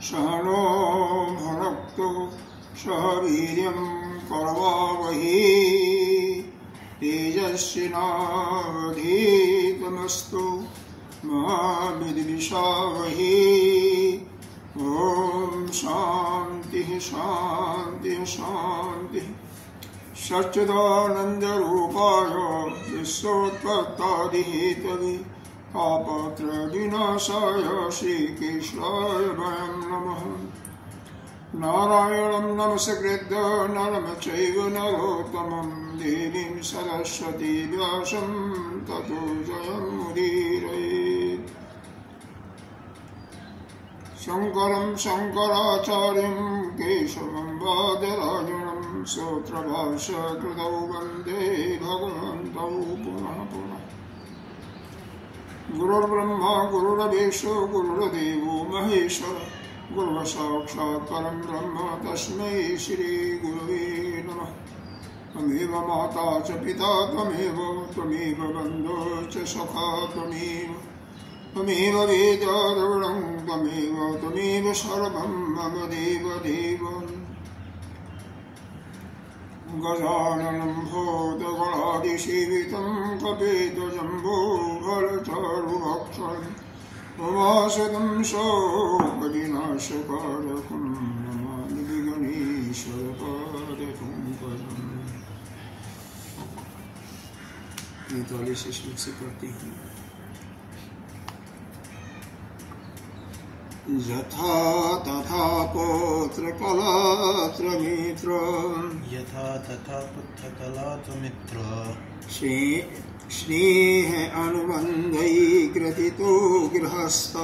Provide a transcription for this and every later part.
सहनो भुनक्तु सह वीर्यं करवावहै तेजस्विनावधीतमस्तु मा विद्विषावहै। ओम शांति शांति शांति। सच्चिदानन्दरूपाय विश्वोत्पत्त्यादिहेतवे तापत्रयविनाशाय श्रीकृष्णाय वयं नमः। नारायणं नमस्कृत्य नरं चैव नरोत्तमं देवीं सरस्वती व्यासं ततो जयमुदीरयेत्। शङ्करं शङ्कराचार्यं केशवं बादरायणं सूत्रभाष्यकृतौ वन्दे भगवन्तौ पुनः पुनः। गुरुर्ब्रह्मा गुरुर्विष्णु गुरुर्देवो महेश्वर गुरुसाक्षात् परं ब्रह्म तस्मै श्रीगुरवे नमः। त्वमेव माता च पिता त्वमेव बन्धो च सखा त्वमेव वेदा द्रविणं त्वमेव सर्वं मम देवदेव। गजाननं भूतगणादिसेवितं कपितजम्बूफलचारुभक्षणम् उमासुतं शोकविनाशकारकं नमामि विघ्नेश्वरपादपङ्कजम्। 43 श्लोक से पढ़ती हूँ। यथा तथा पुत्र कलात्र मित्र यथा तथा पुत्र कलात्र मित्र स्नेह अनुबंधै ग्रथितो गृहस्थ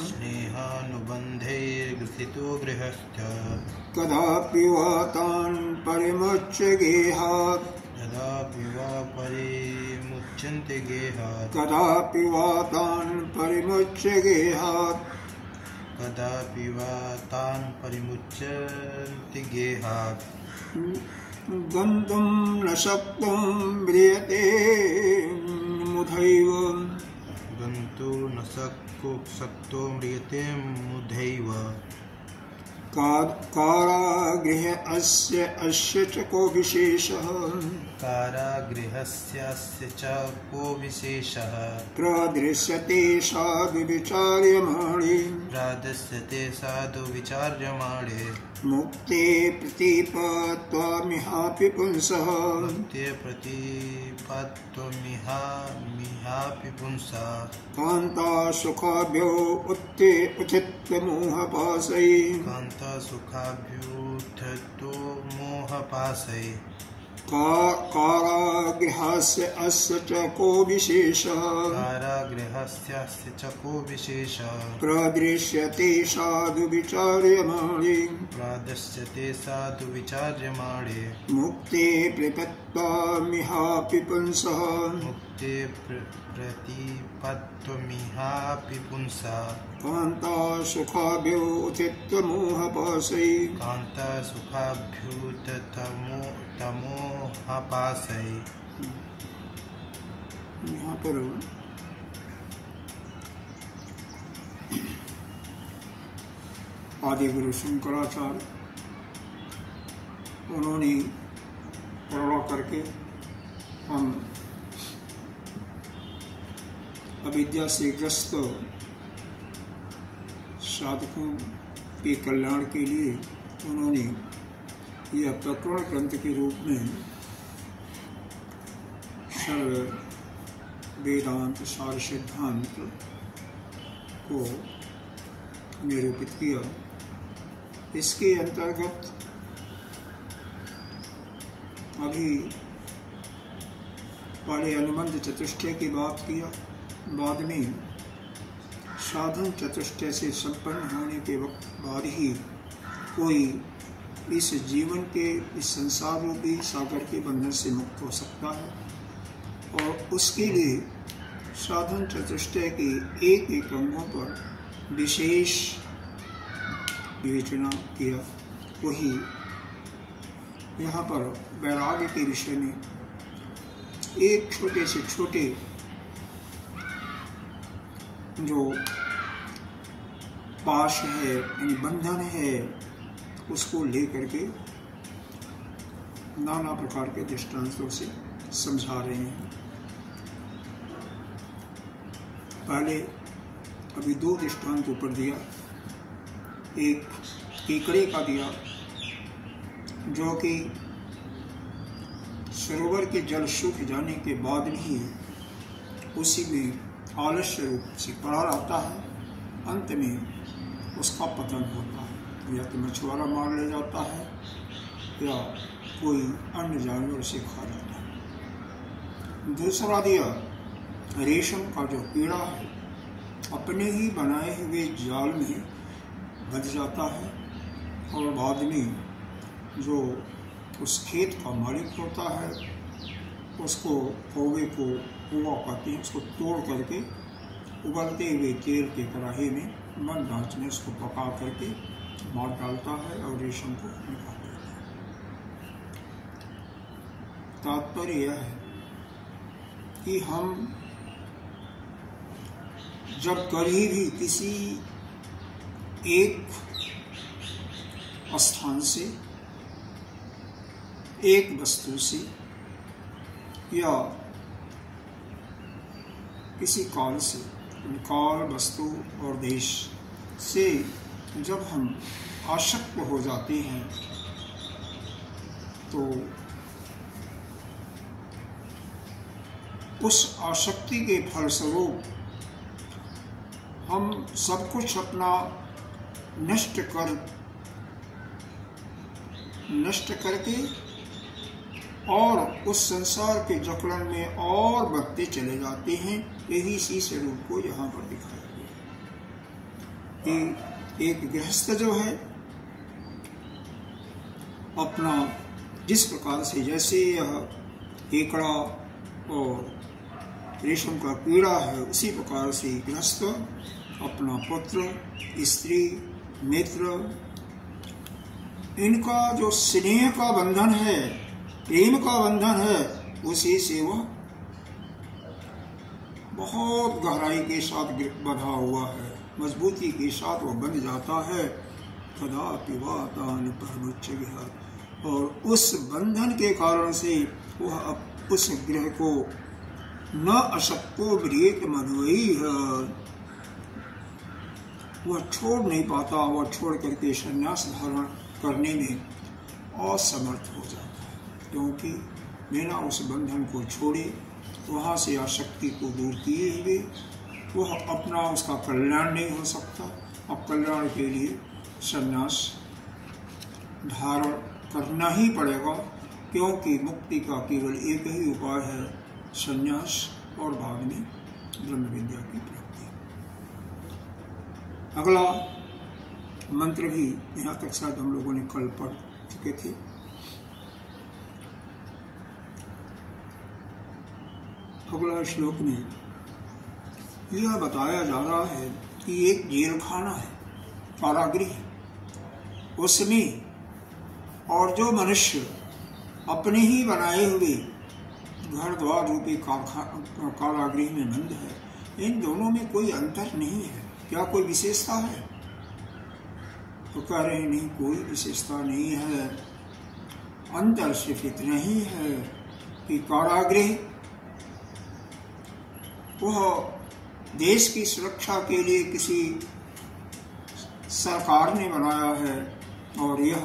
स्नेहानुबन्धैर्ग्रथितो गृहस्थ कदापि वा तान् परिमुच्य गेहात् कदापि वा परिमुच्यन्ते गेहात् कदापि वा तान् परिमुच्य गेहात् कदापि वा तान् परिमुच्यन्ते गेहात् गन्तुं न शक्तुं म्रियते मुधैव गन्तुं न शक्तो म्रियते मुधैव कारागृहे अस्य च को विशेषः कारागृहस्य च को विशेषः प्रदृश्यते साधु विचार्यमाणे मुक्ते प्रतिपत्त्वामिहापि पुंसः मुक्ते प्रतिपत्त्वामिहापि पुंसः कान्ता सुखाभ्यो उत्थितमोहपाशै कान्ता सुखाभ्युत्थितो मोहपाशै कारागृहस्य अस्य च को विशेषः कारागृहस्य च को विशेषः प्रदृश्यते साधु विचार्यमाणे मुक्ते प्रतिपत्त्वामिहापि पुंसः मुक्ते प्रतिपत्त्वामिहापि पुंसः कान्ता सुखाभ्यो उत्थितमोहपाशै कान्ता सुखाभ्युत्थितमोहपाशै। यहाँ पर आदि गुरु शंकराचार्य उन्होंने प्रणव करके हम अविद्या से ग्रस्त साधकों के कल्याण के लिए उन्होंने यह प्रकरण ग्रंथ के रूप में सर्व वेदांत सार सिद्धांत को निरूपित किया। इसके अंतर्गत अभी पहले अनुबंध चतुष्टय की बात किया, बाद में साधन चतुष्टय से संपन्न होने के बाद ही कोई इस जीवन के इस संसार रूपी सागर के बंधन से मुक्त हो सकता है। और उसके लिए साधन चतुष्टय के एक एक अंगों पर विशेष विवेचना किया। वही यहाँ पर वैराग्य के विषय में एक छोटे से छोटे जो पाश है यानी बंधन है, उसको लेकर के नाना प्रकार के दृष्टांतों से समझा रहे हैं। पहले अभी 2 दृष्टांत ऊपर दिया, एक कीकड़े का दिया जो कि सरोवर के जल सूख जाने के बाद भी उसी में आलस्य रूप से पड़ा रहता है, अंत में उसका पतन होता है, या तो मछुआरा मार ले जाता है या कोई अन्य जानवर से खा जाता है। दूसरा दिया रेशम का जो कीड़ा है, अपने ही बनाए हुए जाल में बंध जाता है और बाद में जो उस खेत का मालिक होता है उसको कौवे को कुआ कहते हैं, उसको तोड़ करके उबलते हुए तेल के कढ़ाई में मंद आंच में उसको पका करके मार डालता है और रेशम को निकाल देता है। तात्पर्य यह है कि हम जब कभी भी किसी एक स्थान से, एक वस्तु से या किसी काल से, काल, वस्तु और देश से जब हम आसक्त हो जाते हैं तो उस आसक्ति के फलस्वरूप हम सब कुछ अपना नष्ट करके और उस संसार के जकड़न में और बढ़ते चले जाते हैं। यही इसी स्वरूप को यहाँ पर दिखाया गया। एक गृहस्थ जो है अपना जिस प्रकार से, जैसे यह केकड़ा और रेशम का कीड़ा है, उसी प्रकार से गृहस्थ अपना पुत्र, स्त्री, मित्र, इनका जो स्नेह का बंधन है, प्रेम का बंधन है, उसी से वह बहुत गहराई के साथ बंधा हुआ है, मजबूती के साथ वह बंध जाता है। कदापि वातान परमुच्च विहार, और उस बंधन के कारण से वह उस ग्रह को न अशक्को ब्रियेत मधुई है, वह छोड़ नहीं पाता, वह छोड़ करके संन्यास धारण करने में असमर्थ हो जाता है, क्योंकि बिना उस बंधन को छोड़े, वहाँ से आसक्ति को दूर किए हुए वह अपना उसका कल्याण नहीं हो सकता। अब कल्याण के लिए संन्यास धारण करना ही पड़ेगा, क्योंकि मुक्ति का केवल एक ही उपाय है, संन्यास और बाद में ब्रह्म विद्या की प्राप्ति। अगला मंत्र भी यहाँ तक शायद हम लोगों ने कल पढ़ चुके थे। अगला श्लोक में यह बताया जा रहा है कि एक जेल खाना है, कारागृह, उसमें और जो मनुष्य अपने ही बनाए हुए घर द्वार रूपी कारागृह में बंद है, इन दोनों में कोई अंतर नहीं है। क्या कोई विशेषता है? तो कह रहे नहीं, कोई विशेषता नहीं है। अंतर सिर्फ इतना ही है कि कारागृह वह देश की सुरक्षा के लिए किसी सरकार ने बनाया है, और यह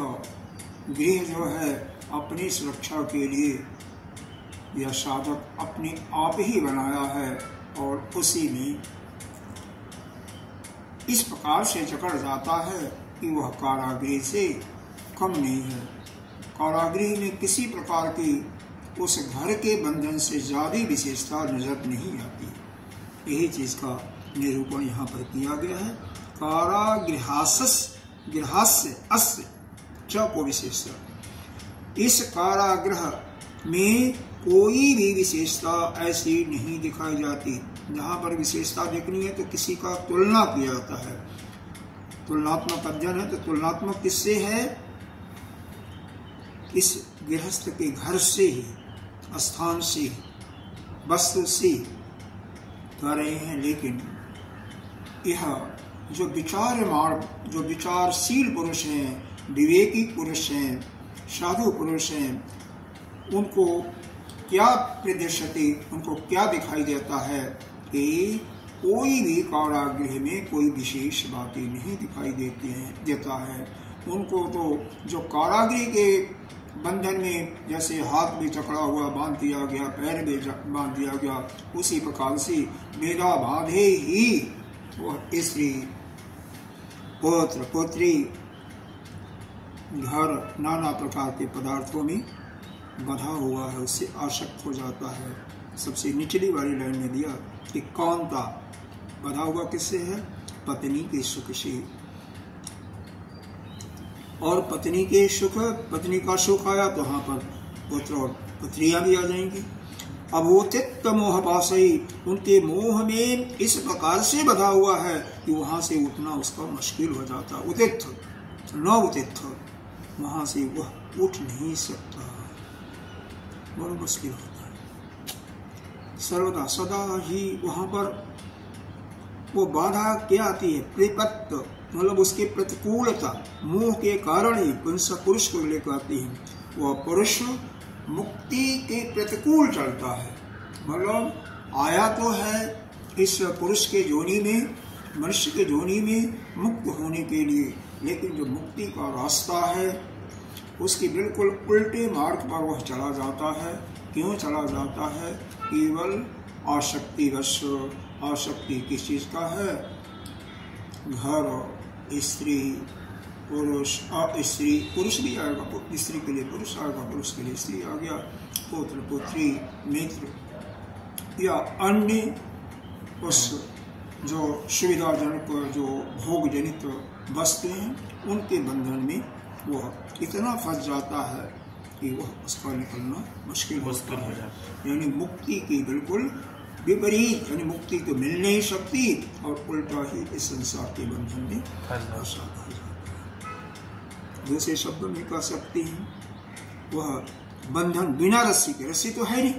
गृह जो है अपनी सुरक्षा के लिए यह साधक अपने आप ही बनाया है, और उसी में इस प्रकार से जकड़ जाता है कि वह कारागृह से कम नहीं है। कारागृह में किसी प्रकार की उस घर के बंधन से ज्यादा विशेषता नजर नहीं आती। यही चीज का निरूपण यहाँ पर किया गया है। गृहास्य अस्य च को विशेषता, इस कारागृह में कोई भी विशेषता ऐसी नहीं दिखाई जाती। जहाँ पर विशेषता देखनी है तो किसी का तुलना किया जाता है, तुलनात्मक अध्ययन है। तो तुलनात्मक किससे है? इस गृहस्थ के घर से ही, स्थान से, वस्तु से कर रहे हैं। लेकिन यह जो विचारशील पुरुष हैं, विवेकी पुरुष हैं, साधु पुरुष हैं, उनको क्या प्रदर्शति, उनको क्या दिखाई देता है कि कोई भी कारागृह में कोई विशेष बातें नहीं दिखाई देता है। उनको तो जो कारागृह के बंधन में जैसे हाथ भी जकड़ा हुआ बांध दिया गया, पैर भी बांध दिया गया, उसी प्रकार से मेरा बांधे ही वह स्त्री, पुत्र, पुत्री, घर, नाना प्रकार के पदार्थों में बंधा हुआ है, उससे आसक्त हो जाता है। सबसे निचली वाली लाइन में दिया कि कांता बंधा हुआ किससे है? पत्नी के सुख से। और पत्नी के सुख, पत्नी का सुख आया तो वहां पर पुत्र और पुत्रियां भी आ जाएंगी। अब वो तिक्त मोह पासई, उनके मोह में इस प्रकार से बंधा हुआ है कि वहां से उठना उसका मुश्किल हो जाता। उतिथ न उतिथ, वहां से वह उठ नहीं सकता, बड़ा मुश्किल होता है। सर्वदा सदा ही वहां पर वो बाधा क्या आती है? प्रिपत्त, मतलब उसके प्रतिकूलता, मोह के कारण ही पुरुष को लेकर आती है। वह पुरुष मुक्ति के प्रतिकूल चलता है, मतलब आया तो है इस पुरुष के जोनी में, मनुष्य के जोनी में मुक्त होने के लिए, लेकिन जो मुक्ति का रास्ता है उसके बिल्कुल उल्टे मार्ग पर वह चला जाता है। क्यों चला जाता है? केवल आसक्तिवश। आसक्ति किस चीज का है? घर, स्त्री, पुरुष, स्त्री, पुरुष भी आएगा, स्त्री के लिए पुरुष आएगा, पुरुष के लिए स्त्री आ गया, पुत्र, पुत्री, मित्र या अन्य उस जो सुविधाजनक, जो भोग जनित वस्तु हैं, उनके बंधन में वह इतना फंस जाता है कि वह उसका निकलना मुश्किल होता है। यानी मुक्ति की बिल्कुल विपरीत, यानी मुक्ति तो मिल नहीं सकती और उल्टा ही इस संसार के बंधन में फंस जाता है। दूसरे शब्दों में कह सकते हैं, वह बंधन बिना रस्सी के, रस्सी तो है नहीं,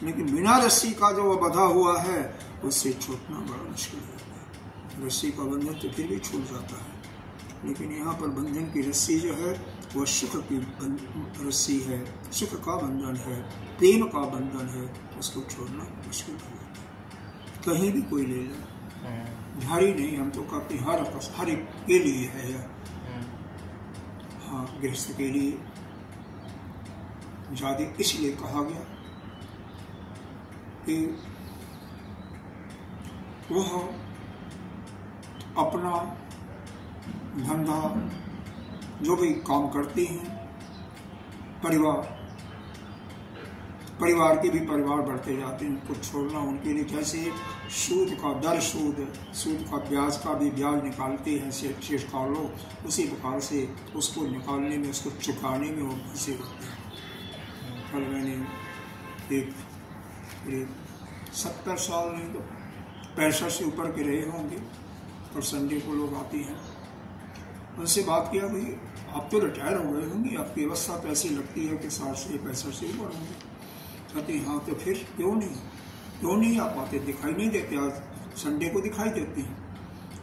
लेकिन बिना रस्सी का जो वह बंधा हुआ है उससे छूटना बड़ा मुश्किल होता है। रस्सी का बंधन तो फिर भी छूट जाता है, लेकिन यहाँ पर बंधन की रस्सी जो है वह सुख की रस्सी है, सुख का बंधन है, प्रेम का बंधन है, उसको छोड़ना मुश्किल हो जाता है। कहीं भी कोई ले ले, भारी नहीं, हम तो कहते हर एक के लिए है यह। हाँ, गृहस्थ के लिए ज्यादा इसलिए कहा गया कि वह अपना धंधा जो भी काम करते हैं, परिवार के भी परिवार बढ़ते जाते हैं, कुछ छोड़ना उनके लिए, जैसे सूद का दर, सूद का ब्याज का भी ब्याज निकालते हैं शेषकार लोग, उसी प्रकार से उसको निकालने में, उसको चुकाने में वो फंसे होते हैं। कल मैंने एक 70 साल नहीं तो 65 से ऊपर के रहे होंगे, और संडे को लोग आते हैं, उनसे बात किया, भाई आप तो रिटायर हो गए होंगे, आपकी अवस्था तो ऐसी लगती है कि 60 से 65 से ऊपर होंगे। कहते हाँ, तो फिर क्यों नहीं आप आते? दिखाई नहीं देते? आज संडे को दिखाई देते हैं।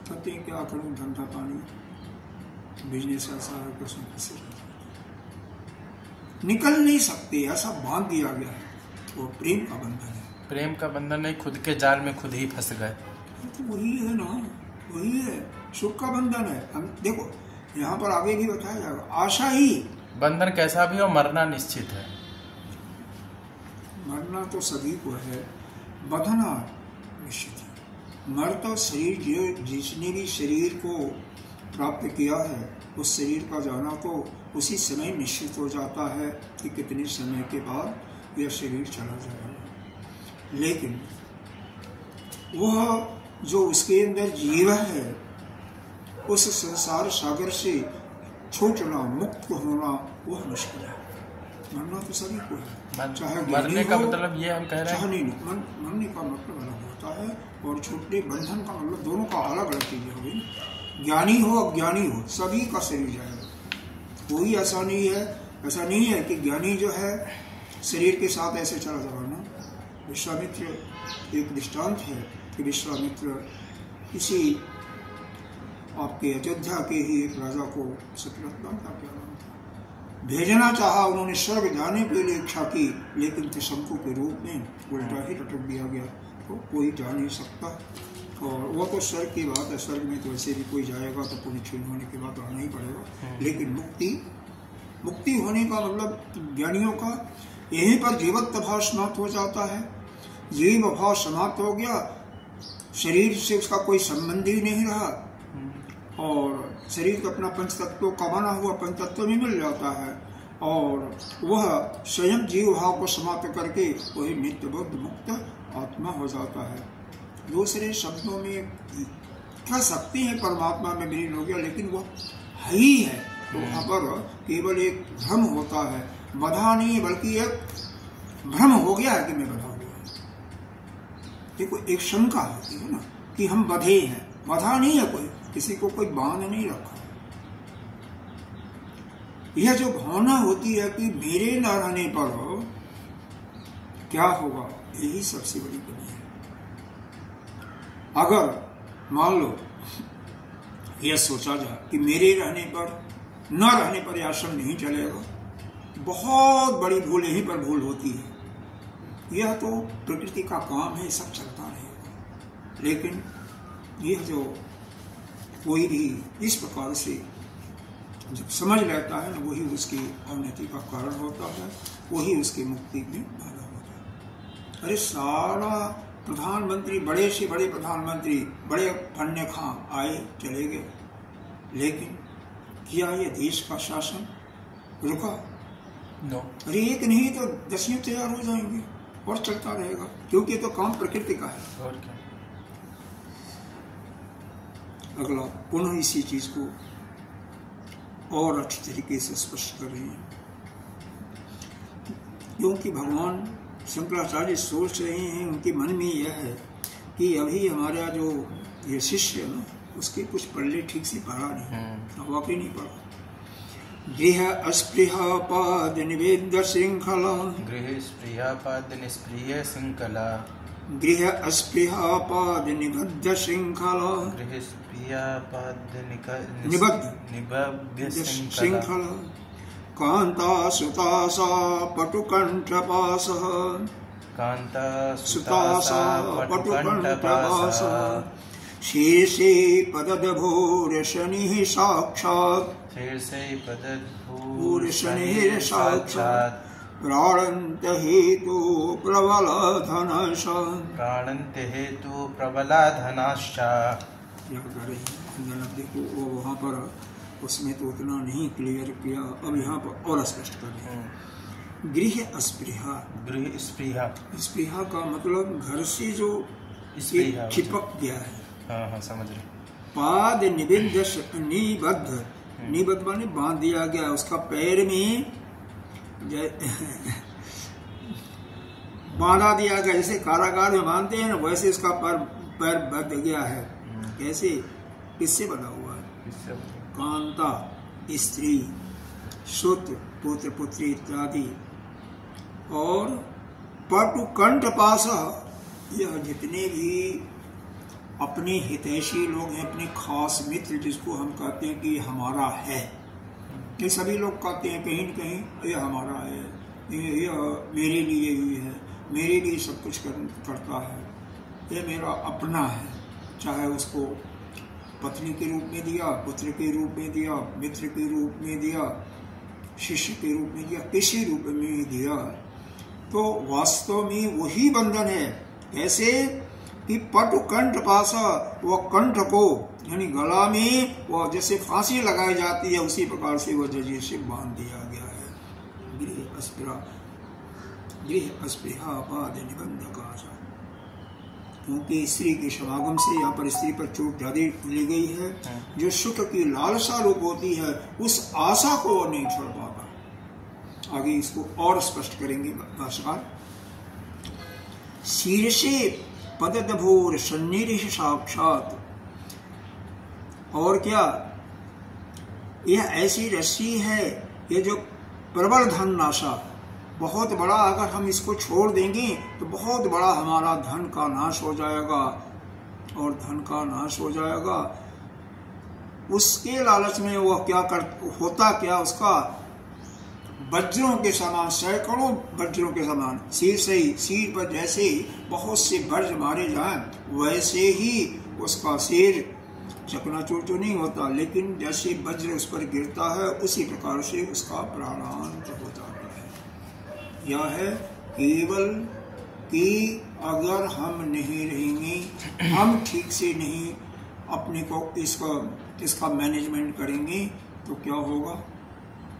कहते हैं क्या करूँ, धंधा पानी, बिजनेस ऐसा है कि उसमें फंसे निकल नहीं सकते, ऐसा बांध दिया गया है। वो प्रेम का बंधन है। प्रेम का बंधन नहीं, खुद के जाल में खुद ही फंस गए। तो वही है ना, वही है, सुख का बंधन है। हम देखो यहाँ पर आगे भी बताया जाएगा, आशा ही बंधन कैसा भी हो, मरना निश्चित है। मरना तो सभी को है, बंधना निश्चित है। मर तो शरीर, जिसने भी शरीर को प्राप्त किया है, उस शरीर का जाना तो उसी समय निश्चित हो जाता है कि कितने समय के बाद यह शरीर चला जाएगा। लेकिन वह जो उसके अंदर जीव है, उस संसार सागर से छूटना, मुक्त होना, वह मुश्किल है। मरना तो सभी को है, चाहे मरने का मतलब ये हम कह रहे हैं, नहीं, मरने का मतलब अलग होता है और छूटने, बंधन का मतलब, दोनों का अलग अलग चीजें हो गई। ज्ञानी हो अज्ञानी हो, सभी का शरीर जाएगा। कोई ऐसा नहीं है कि ज्ञानी जो है शरीर के साथ ऐसे चला जाना। विश्वामित्र एक दृष्टांत है कि विश्वामित्र किसी आपके अयोध्या के ही एक राजा को शतरथवान का क्या नाम था, भेजना चाहा उन्होंने स्वर्ग जाने के लिए इच्छा की, लेकिन त्रिशंकु के रूप में उल्टा ही लटक दिया गया, तो कोई जा नहीं सकता। और वो तो स्वर्ग की बात है, स्वर्ग में तो वैसे भी कोई जाएगा तो पुण्य क्षीण होने के बाद आना ही पड़ेगा, लेकिन मुक्ति होने का मतलब ज्ञानियों का यहीं पर जीवत्व भाव समाप्त हो जाता है। जीव भाव समाप्त हो गया, शरीर से उसका कोई संबंध ही नहीं रहा, और शरीर को अपना पंचतत्व का बना हुआ पंचतत्व भी मिल जाता है, और वह स्वयं जीव भाव को समाप्त करके वही नित्य बुद्ध मुक्त आत्मा हो जाता है। दूसरे शब्दों में कह सकते हैं परमात्मा में विलीन हो गया, लेकिन वह है ही है। तो वहाँ पर केवल एक भ्रम होता है, बधा नहीं बल्कि एक भ्रम हो गया है कि मैं बधा गया। देखो एक शंका होती है ना कि हम बधे हैं, बधा नहीं है कोई, किसी को कोई बांध नहीं रखा। यह जो भावना होती है कि मेरे न रहने पर क्या होगा, यही सबसे बड़ी कमी है। अगर मान लो यह सोचा जाए कि मेरे रहने पर न रहने पर यह आश्रम नहीं चलेगा, बहुत बड़ी भूल यहीं पर भूल होती है। यह तो प्रकृति का काम है, सब चलता रहेगा, लेकिन यह जो कोई भी इस प्रकार से जब समझ लेता है ना, वही उसकी अवनति का कारण होता है, वही उसकी मुक्ति में बाधा होता है। अरे सारा प्रधानमंत्री, बड़े से बड़े प्रधानमंत्री, बड़े फन्ने खां आए चले गए, लेकिन किया ये देश का शासन रुका? नो। अरे एक नहीं तो 10 तैयार हो जाएंगे और चलता रहेगा, क्योंकि तो काम प्रकृति का है। और क्या? अगला पुनः इसी चीज को और अच्छी तरीके से स्पष्ट कर रहे हैं, क्योंकि भगवान शंकराचार्य सोच रहे हैं, उनके मन में यह है कि अभी हमारा जो ये शिष्य है ना, उसके कुछ पल्ले ठीक से पढ़ा नहीं, वाकई नहीं पढ़ा। गृह अस्पृहा पाद निवेद्य श्रृंखला, गृह स्प्रिया पाद निष्प्रिय श्रृंखला, गृह अस्पृहा पाद निबद्ध श्रृंखला, गृह स्प्रिया पाद निबद्ध श्रृंखला, कांता सुतासा पटुकंठपासः, कांता सुतासा पटुकंठपासः, शीर्षे पददभूर शनिः साक्षात्, शीर्षे भूर शनिः साक्षात्, प्राणन्त हेतु प्रबल धनश्च, प्राणन्त हेतु प्रबला धनाश्च। देखो वो वहाँ पर उसमें तो उतना नहीं क्लियर किया, अब यहाँ पर और स्पष्ट कर रहे हैं। गृह अस्पृहा, गृह स्प्रिया, स्पृहा का मतलब घर से जो चिपक गया है। हाँ हाँ समझ रहे। पाद निबद्ध, निबद्ध, निबद्ध माने बांध दिया गया, उसका पैर में बांधा दिया गया, जैसे कारागार में बांधते हैं ना, वैसे उसका पैर बंध गया है। कैसे, किससे बना हुआ है? कांता स्त्री, सुत पुत्र पुत्री इत्यादि, और पटुकंठ पास, यह जितने भी अपने हितैषी लोग हैं, अपने खास मित्र जिसको हम कहते हैं कि हमारा है, ये सभी लोग कहते हैं कहीं न कहीं ये हमारा है, ये मेरे लिए ही है, मेरे लिए सब कुछ करता है, ये मेरा अपना है। चाहे उसको पत्नी के रूप में दिया, पुत्र के रूप में दिया, मित्र के रूप में दिया, शिष्य के रूप में दिया, किसी रूप में ही दिया, तो वास्तव में वही बंधन है। ऐसे कि पटुकंठ पासा, वह कंठ को यानी गला में वह जैसे फांसी लगाई जाती है, उसी प्रकार से वह जजिए से बांध दिया गया है। गृह अस्पृहा पाद निबंध का, क्योंकि स्त्री के समागम से यहाँ पर स्त्री पर चोट ज्यादा ली गई है। जो सुख की लालसा रूप होती है, उस आशा को वो नहीं छोड़ पाता। आगे इसको और स्पष्ट करेंगे भाष्यकार। शीर्षे पददभूर सन्निरिष साक्षात, और क्या, यह ऐसी रस्सी है, ये जो प्रबल धन नाशा, बहुत बड़ा, अगर हम इसको छोड़ देंगे तो बहुत बड़ा हमारा धन का नाश हो जाएगा, और धन का नाश हो जाएगा उसके लालच में वह क्या कर होता क्या, उसका वज्रों के समान, सैकड़ों वज्रों के समान, सिर पर जैसे बहुत से वज्र मारे जाएं वैसे ही उसका सिर चकनाचूर तो नहीं होता, लेकिन जैसे वज्र उस पर गिरता है उसी प्रकार से उसका प्राणांत हो जाता है। यह है केवल कि अगर हम नहीं रहेंगे, हम ठीक से नहीं अपने को इसका मैनेजमेंट करेंगे तो क्या होगा।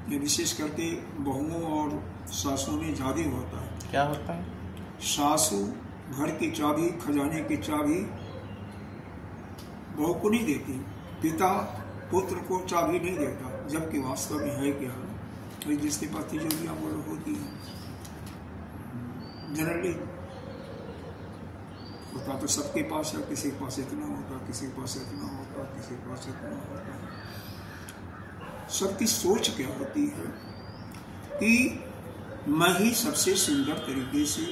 ये विशेष करके बहुओं और सासों में ज़्यादा होता है। क्या होता है? सासू घर की चाबी, खजाने की चाबी बहू को नहीं देती, पिता पुत्र को चाबी नहीं देता, जबकि वास्तव में है क्या, तो जिसके पास तिजोरियाँ वो होती हैं जनरली होता तो सबके पास है, किसी के पास इतना होता, किसी के पास इतना होता, किसी के पास इतना होता। सबकी सोच क्या होती है कि मैं ही सबसे सुंदर तरीके से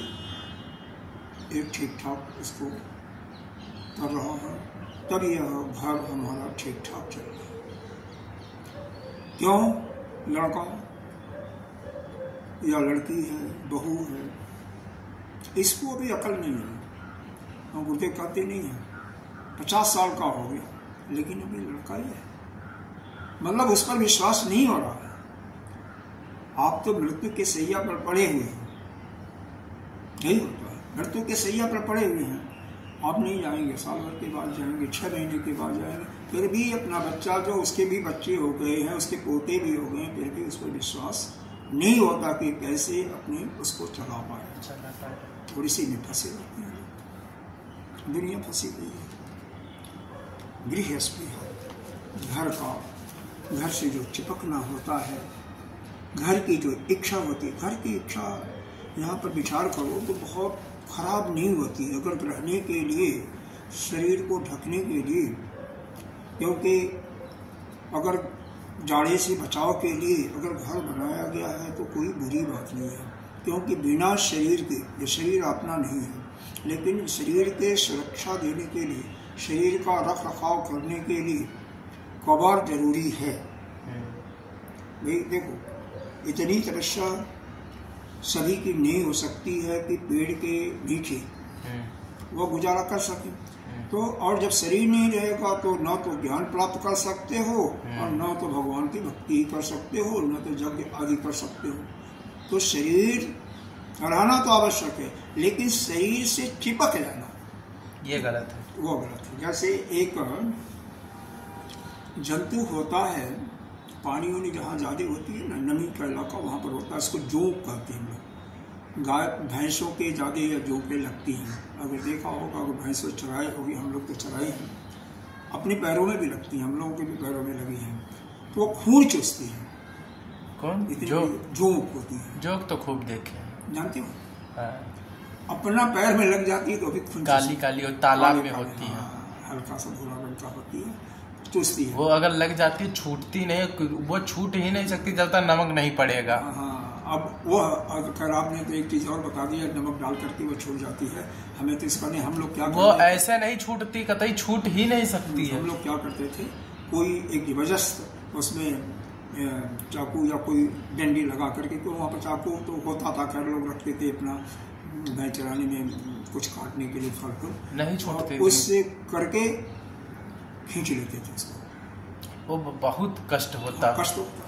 एक ठीक ठाक इसको कर रहा हूँ, तब यह घर हमारा ठीक ठाक चल रहा है। क्यों? लड़का या लड़की है, बहू है, इसको अभी अकल नहीं है, हम गुर्दे खाते नहीं है, 50 साल का हो गया लेकिन अभी लड़का ही है, मतलब उस पर विश्वास नहीं हो रहा है। आप तो मृत्यु के सैया पर पड़े हुए हैं, यही होता है, मृत्यु के सैया पर पड़े हुए हैं। आप नहीं जाएंगे, साल भर के बाद जाएंगे, 6 महीने के बाद जाएंगे, फिर भी अपना बच्चा जो उसके भी बच्चे हो गए हैं, उसके पोते भी हो गए हैं, फिर भी उस पर विश्वास नहीं होता कि कैसे अपने उसको चला पाए। थोड़ी सी में फंसे रहते हैं, दुनिया फंसी गई है। गृहस्थी है, घर से जो चिपकना होता है, घर की जो इच्छा होती है, घर की इच्छा यहाँ पर विचार करो तो बहुत खराब नहीं होती है। अगर रहने के लिए, शरीर को ढकने के लिए, क्योंकि अगर जाड़े से बचाव के लिए अगर घर बनाया गया है तो कोई बुरी बात नहीं है, क्योंकि बिना शरीर के, ये शरीर अपना नहीं है, लेकिन शरीर के सुरक्षा देने के लिए, शरीर का रख रखाव करने के लिए कब्र जरूरी है। भाई देखो, इतनी तपस्या सभी की नहीं हो सकती है कि पेड़ के नीचे वो गुजारा कर सके। तो और जब शरीर नहीं रहेगा तो न तो ज्ञान प्राप्त कर सकते हो और न तो भगवान की भक्ति कर सकते हो, न तो यज्ञ आदि कर सकते हो। तो शरीर रहना तो आवश्यक है, लेकिन शरीर से चिपक जाना ये गलत है, वो गलत है। जैसे एक जंतु होता है, पानी वानी जहाँ ज़्यादा होती है ना, नमी का इलाका, वहाँ पर होता है, इसको जोंक कहते हैं हम लोग। गाय भैंसों के ज़्यादा या जोंकें लगती हैं, अगर देखा होगा, अगर भैंसों चराई होगी, हम लोग तो चराई हैं, अपने पैरों में भी लगती हैं, हम लोगों के भी पैरों में लगी हैं, तो वो खून चूसती हैं। कौन? जोंक होती है। जोंक तो खूब देखे, जानते हो? अपना पैर में लग जाती है तो अभी खून काली काली और तालाब में होती है, हल्का सा भूरा रंग का होती है, चूसती है। वो अगर लग जाती है छूटती नहीं, वो छूट ही नहीं सकती जब तक नमक नहीं पड़ेगा। हाँ, अब वो अगर आपने तो एक चीज और बता दिया, नमक डाल करके वो छूट जाती है। हमें तो इसका नहीं, हम लोग क्या वो ऐसे नहीं छूटती, कतई छूट ही नहीं सकती है। हम लोग क्या करते थे, कोई एक जबरदस्त उसमें चाकू या कोई डंडी लगा करके, तो वहाँ पर चाकू तो होता था, खैर लोग रखते थे अपना गाय चराने में कुछ काटने के लिए, फल फूल नहीं छूटते, उससे करके खींच लेते थे उसको। वो बहुत कष्ट होता, कष्ट होता।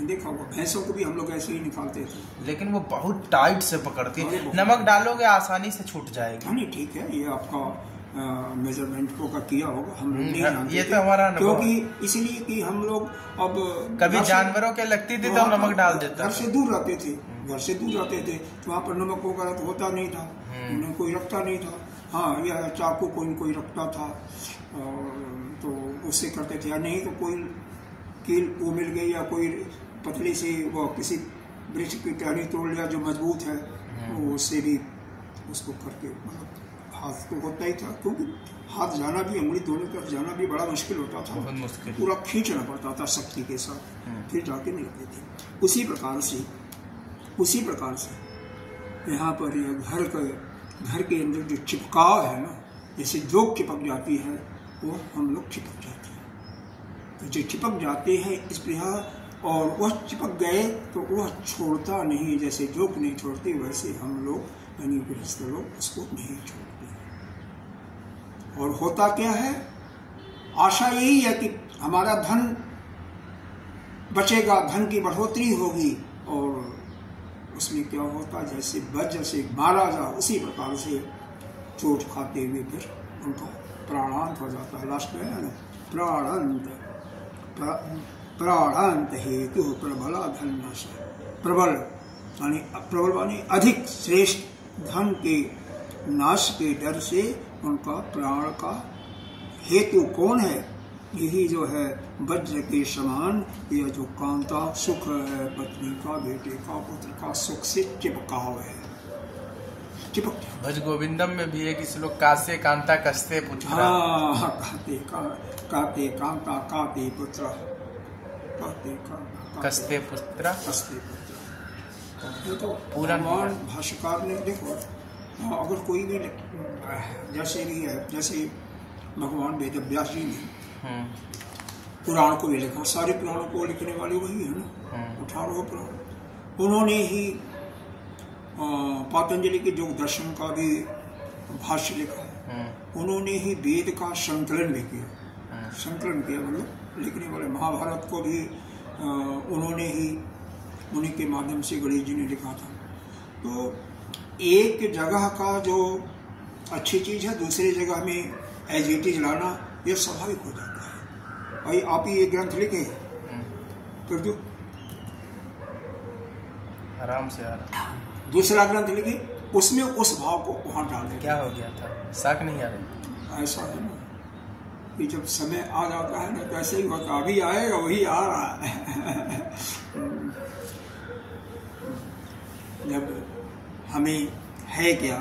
देखा होगा, भैंसों को भी हम लोग ऐसे ही निकालते थे, लेकिन वो बहुत टाइट से पकड़ती है। नमक डालोगे आसानी से छूट जाएगी। नहीं ठीक है, ये आपका मेजरमेंट का किया होगा, हम लोग नहीं जानते ये तो हमारा अनुभव, क्योंकि इसलिए कि हम लोग अब कभी जानवरों के लगती थी तो नमक डाल देता, घर से दूर रहते थे, तो वहाँ पर नमक वगैरह तो होता नहीं था, कोई रखता नहीं था। हाँ, यह चाकू कोई रखता था, तो उससे करते थे, या नहीं तो कोई कील वो मिल गई, या कोई पतली से वो किसी वृक्ष की टहनी तोड़ लिया जो मजबूत है, तो उससे भी उसको करके, मतलब हाथ तो होता ही था, क्योंकि हाथ जाना भी, उंगली दोनों तरफ जाना भी बड़ा मुश्किल होता था, पूरा खींचना पड़ता था शक्ति के साथ, फिर जाके निकलते थे। उसी प्रकार से यहाँ पर घर के अंदर जो चिपकाव है ना, जैसे जोक चिपक जाती है, वो हम लोग चिपक जाते हैं। तो जो चिपक जाते हैं इस प्रकार, और वह चिपक गए तो वह छोड़ता नहीं, जैसे जोक नहीं छोड़ते वैसे हम लोग यानी गृहस्थ लोग उसको नहीं छोड़ते। और होता क्या है, आशा यही है कि हमारा धन बचेगा, धन की बढ़ोतरी होगी, और उसमें क्या होता, जैसे वज्र से मारा जा उसी प्रकार से चोट खाते हुए फिर उनका प्राणांत हो जाता है। लास्ट में है ना, प्राणांत हेतु प्रबला धन नाश। प्रबल यानी अधिक श्रेष्ठ धन के नाश के डर से उनका प्राण का हेतु कौन है, यही जो है वज्र के समान यह जो कांता सुख है, पत्नी का, बेटे का, पुत्र का सुख से चिपकाव है, चिपक। भज गोविंदम में भी है कि श्लोक कासे कांता कस्ते पुत्र। हाँ, काते कांता काते पुत्र, काते कांता कस्ते पुत्र, कस्ते पुत्र। ये तो पूरा भगवान भाष्यकार ने देखो, अगर कोई भी जैसे भी है, जैसे भगवान वेद व्यास जी ने पुराण को भी लिखा, सारे पुराणों को लिखने वाले वही है ना, 18 पुराण। उन्होंने ही पातंजलि के योग दर्शन का भी भाष्य लिखा है, उन्होंने ही वेद का संकलन भी किया, संकलन किया मतलब लिखने वाले। महाभारत को भी उन्होंने ही, उन्हीं के माध्यम से गणेश जी ने लिखा था। तो एक जगह का जो अच्छी चीज है दूसरी जगह में एज इट इज लाना, यह स्वाभाविक हो जाता है। भाई आप ही एक ग्रंथ लिखे कर दो, आराम से यार, दूसरा ग्रंथ लिखे, उसमें उस भाव को वहां डाल दे। क्या हो गया था, शक नहीं आ रही। ऐसा है ना कि जब समय आ जाता है ना तो ऐसे ही होता, अभी आएगा वही आ रहा है। जब हमें है क्या,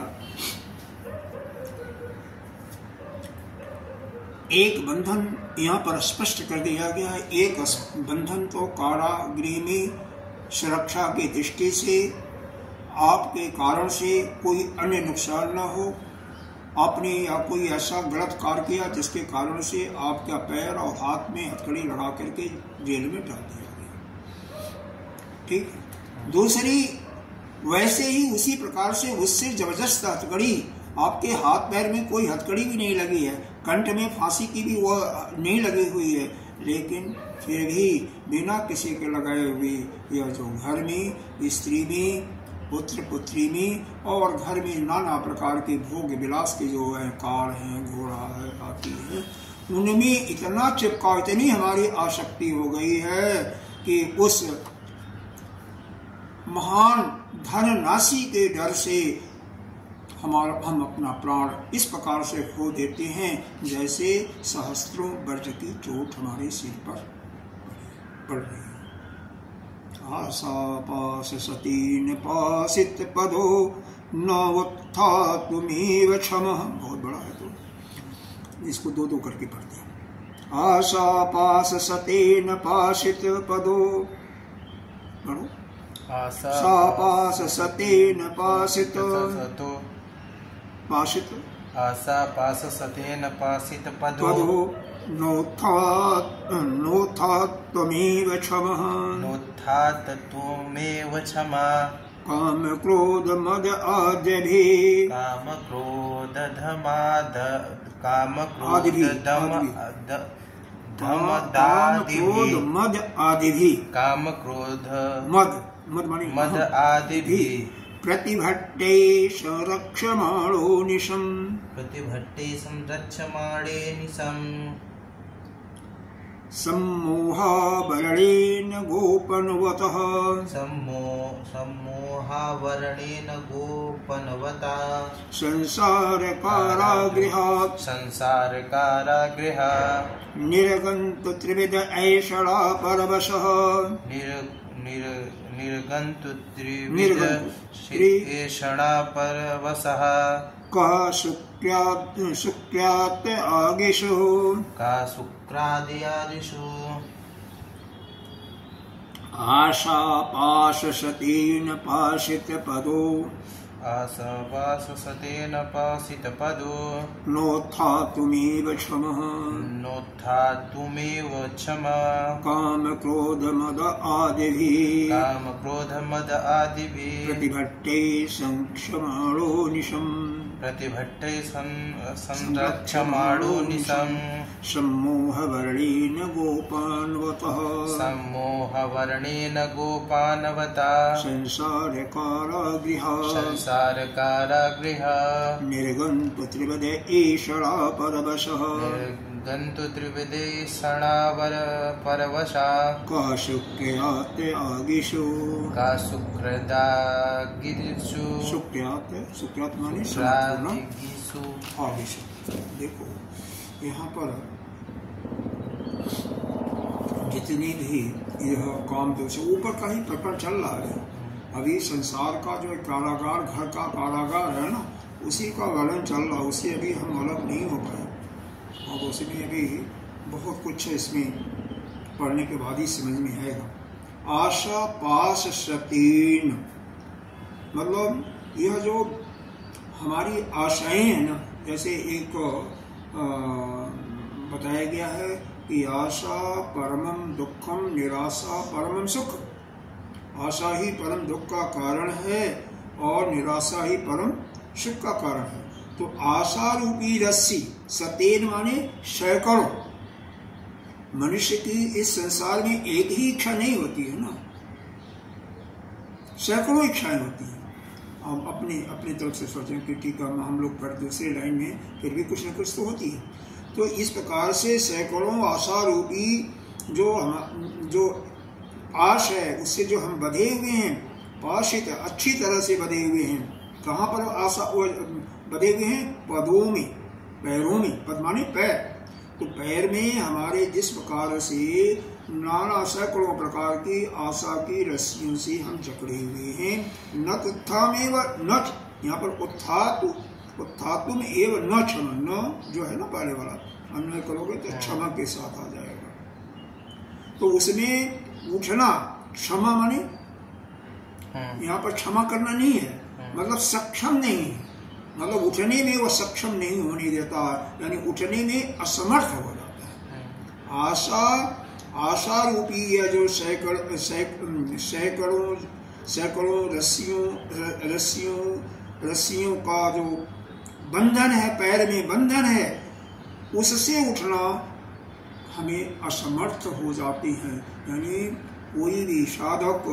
एक बंधन यहाँ पर स्पष्ट कर दिया गया है। एक बंधन तो कारागृह में सुरक्षा की दृष्टि से आपके कारण से कोई अन्य नुकसान न हो, आपने या कोई ऐसा गलत कार्य किया जिसके कारण से आपका पैर और हाथ में हथकड़ी लगा करके जेल में डाल दिया गया, ठीक। दूसरी वैसे ही उसी प्रकार से उससे जबरदस्त हथकड़ी, आपके हाथ पैर में कोई हथकड़ी भी नहीं लगी है, कंठ में फांसी की भी वो नहीं लगी हुई है, लेकिन फिर भी बिना किसी के लगाए हुए यह जो घर में, स्त्री में, पुत्र पुत्री में और घर में नाना प्रकार के भोग विलास के जो है, कार हैं, घोड़ा है, हाथी है, उनमें इतना चिपकाव, इतनी हमारी आसक्ति हो गई है कि उस महान धन नाशी के डर से हम अपना प्राण इस प्रकार से खो देते हैं जैसे सहस्त्रों वर्ष की चोट हमारे सिर पर पड़ रही है। आशा पास सती निपासित पदो न उत्थातुमेव क्षमः, बहुत बड़ा है तो इसको दो दो करके पढ़ते हैं। आशा पास सतेन पासित पदो, पढ़ो। आशा पास सतेन पासित पासित, आशा पास सतेन पासित पदो नोत्थात त्वमेव क्षमः, नोत्थात त्वमेव क्षमा। काम क्रोध मद आदिभिः, काम क्रोध धमाद, काम क्रोध धमदादिभिः, मद आदिभिः, काम क्रोध मद आदिभिः, प्रतिभट्टे संरक्षमाणो निशम्, प्रतिभट्टे संरक्षमाणे निशम्। सम्मोहावरणेन गोपनवतः, सम्मोहावरणेन गोपनवता, संसारकारागृहात्, संसारकारागृहात्, निर्गन्तु त्रिविध ऐषणा परवशः, निर्गन्तु त्रिविध ऐषणा परवशः। कः शुक्रात् आगिषु, का शुक्रादयादिषु। आशा पाश सतीन पाशित पदो, आसवाससतेन पासितपदो नोत्थातुमेव क्षमः नोत्थातुमेव क्षमा कामक्रोधमद आदिभिः कामक्रोधमद आदिभिः प्रतिभट्टैः संक्षमाणो निशम् प्रतिभट्टैः संरक्षमाणो निशम् सम्मोहवर्णेन गोपान्वतः सम्मोहवर्णेन गोपानवता संसारकारागृह निर्गन्तु त्रिपदे ईशणा परवशः निर्गन्तु त्रिविधे सणावर परवशा का शुक्र्यात् आगिषु का सुकृदागिषु शुक्र्यात् माने प्रागिषु आगिषु। देखो यहाँ पर जितनी भी यह काम जो से ऊपर का ही प्रकरण चल रहा है। अभी संसार का जो कारागार, घर का कारागार है ना, उसी का वर्णन चल रहा है। उससे अभी हम अलग नहीं हो पाए और उसमें अभी बहुत कुछ है, इसमें पढ़ने के बाद ही समझ में आएगा। आशा पास सतीन मतलब यह जो हमारी आशाएं हैं ना, जैसे एक बताया गया है कि आशा परमम दुखम निराशा परमम सुख। आशा ही परम दुख का कारण है और निराशा ही परम सुख का कारण है। तो आशा रूपी रस्सी सतेन माने सैकड़ों। मनुष्य की इस संसार में एक ही इच्छा नहीं होती है ना, सैकड़ों इच्छाएं होती हैं। हम अपनी तरफ से सोचें कि ठीक है हम लोग पर दूसरी लाइन में फिर भी कुछ न कुछ तो होती है। तो इस प्रकार से सैकड़ों आशा रूपी जो आश है उससे जो हम बधे हुए हैं, पाशित अच्छी तरह से बधे हुए हैं। कहाँ पर आशा बधे हुए हैं? पदों में, पैरों में। पद माने पैर। तो पैर में हमारे जिस प्रकार से नाना सैकड़ों प्रकार की आशा की रस्सियों से हम जकड़े हुए हैं। नत उत्थामेव नच, यहाँ पर उत्थातुम एव न क्षमा, न जो है ना पहले वाला अन्वय करोगे तो क्षमा के साथ आ जाएगा। तो उसमें उठना, क्षमा माने यहाँ पर क्षमा करना नहीं है, मतलब सक्षम नहीं है, मतलब उठने में वो सक्षम नहीं होने देता, यानी उठने में असमर्थ हो जाता है। आशा रूपी यह जो सैकड़ों रस्सियों का जो बंधन है, पैर में बंधन है, उससे उठना हमें असमर्थ हो जाती हैं। यानी कोई भी साधक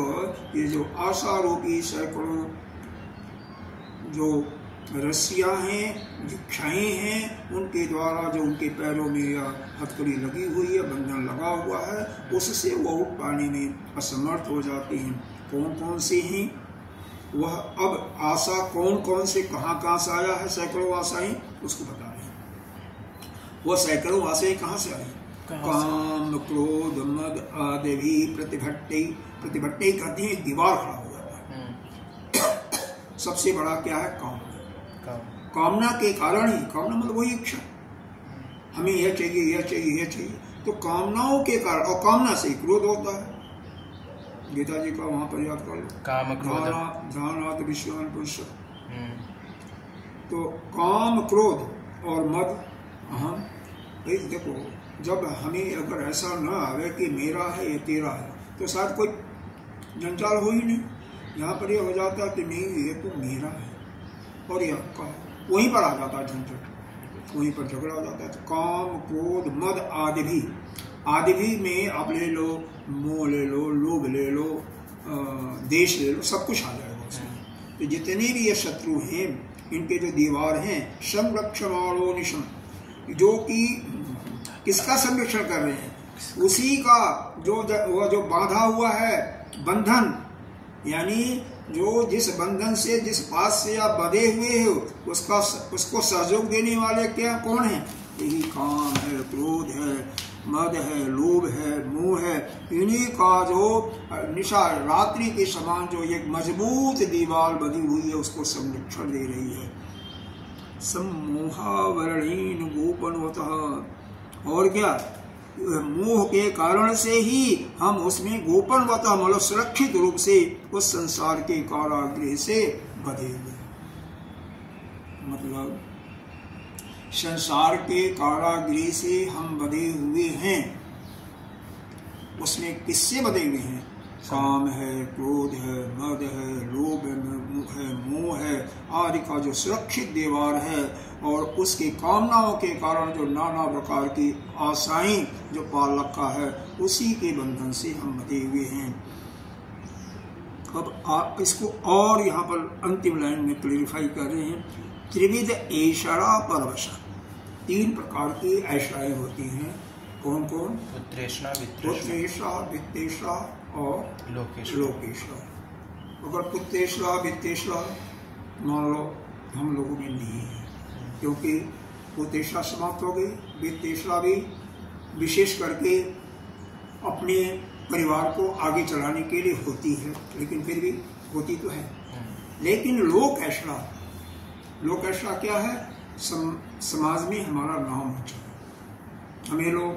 ये जो आशा रूपी सैकड़ों जो रस्सियां हैं, दीक्षाएं हैं, उनके द्वारा जो उनके पैरों में या हथकड़ी लगी हुई है, बंधन लगा हुआ है, उससे वो उठ पाने में असमर्थ हो जाते हैं। कौन कौन से हैं वह? अब आशा कौन कौन से कहाँ से आया है? सैकड़ों आशाएं उसको बता रहे हैं। वह सैकड़ों आशाएं कहाँ से आई? काम क्रोध मद आदि भी प्रतिभट्टे कहते हैं दीवार खड़ा हो जाता है। सबसे बड़ा क्या है? कामना के कारण ही, कामना मतलब वही इच्छा, हमें यह चाहिए, यह चाहिए, यह चाहिए। तो कामनाओं के कारण, और कामना से क्रोध होता है। गीता जी का वहां पर याद कर लो, काम ध्यानात् विश्वान पुरुष। तो काम क्रोध और मद अहम। भाई देखो, जब हमें अगर ऐसा न आवे कि मेरा है ये तेरा है, तो शायद कोई जंजाल हो ही नहीं। यहाँ पर यह हो जाता है कि नहीं ये तो मेरा है और ये आपका है, वहीं पर आ जाता है झंझट, वहीं पर झगड़ा हो जाता है। तो काम क्रोध मद आदि भी में आप ले लो, मोह ले लो, लोभ ले लो, देश ले लो, सब कुछ आ जाएगा उसमें। तो जितने भी ये शत्रु हैं, इनके जो दीवार हैं, संरक्षमाणो निशम, जो कि किसका संरक्षण कर रहे हैं? उसी का जो बांधा हुआ है बंधन, यानी जो जिस बंधन से, जिस पास से आप बंधे हुए हो, उसको सहयोग देने वाले क्या कौन है? यही काम है, क्रोध है, मद है, लोभ है, मोह है। इन्हीं का जो निशा रात्रि के समान जो एक मजबूत दीवार बनी हुई है, उसको संरक्षण दे रही है। सम्मोहावरणीन गोपनवतः, और क्या? मोह के कारण से ही हम उसमें गोपनवतः मतलब सुरक्षित रूप से उस संसार के कारागृह से बंधे हुए। मतलब संसार के कारागृह से हम बंधे हुए हैं। उसमें किससे बंधे हुए हैं? काम है, क्रोध है, मद है, लोभ है, मोह है आदि का जो सुरक्षित दीवार है, और उसकी कामनाओं के कारण जो नाना प्रकार की आशाएं जो पाल रखा है, उसी के बंधन से हम बंधे हुए हैं। अब आप इसको और यहाँ पर अंतिम लाइन में क्लियरिफाई कर रहे हैं। त्रिविध ऐशा परवशा, 3 प्रकार की ऐशाएं होती हैं। कौन कौन? पुत्रेषा, वित्तेषा और लोकेशा। अगर पुत्रेषा वित्तेषा मान लो हम लोगों में नहीं है, क्योंकि पुत्रेषा समाप्त हो गई, वित्तेषा भी विशेष करके अपने परिवार को आगे चलाने के लिए होती है, लेकिन फिर भी होती तो है। लेकिन लोक ऐशा क्या है? समाज में हमारा नाम ऊंचा, हमें लोग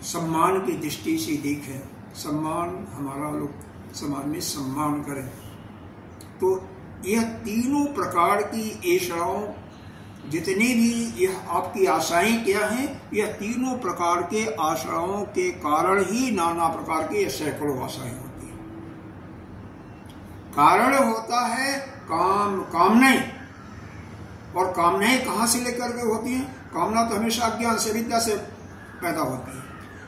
सम्मान की दृष्टि से देखें, सम्मान हमारा लोग समाज में सम्मान करें। तो यह तीनों प्रकार की ऐशाओं, जितनी भी यह आपकी आशाएं क्या हैं, यह तीनों प्रकार के आशाओं के कारण ही नाना प्रकार के सैकड़ों आशाएं होती हैं। कारण होता है कामनाएं, और कामनाएं कहां से लेकर के होती हैं? कामना तो हमेशा अज्ञान से, विद्या से पैदा होती है।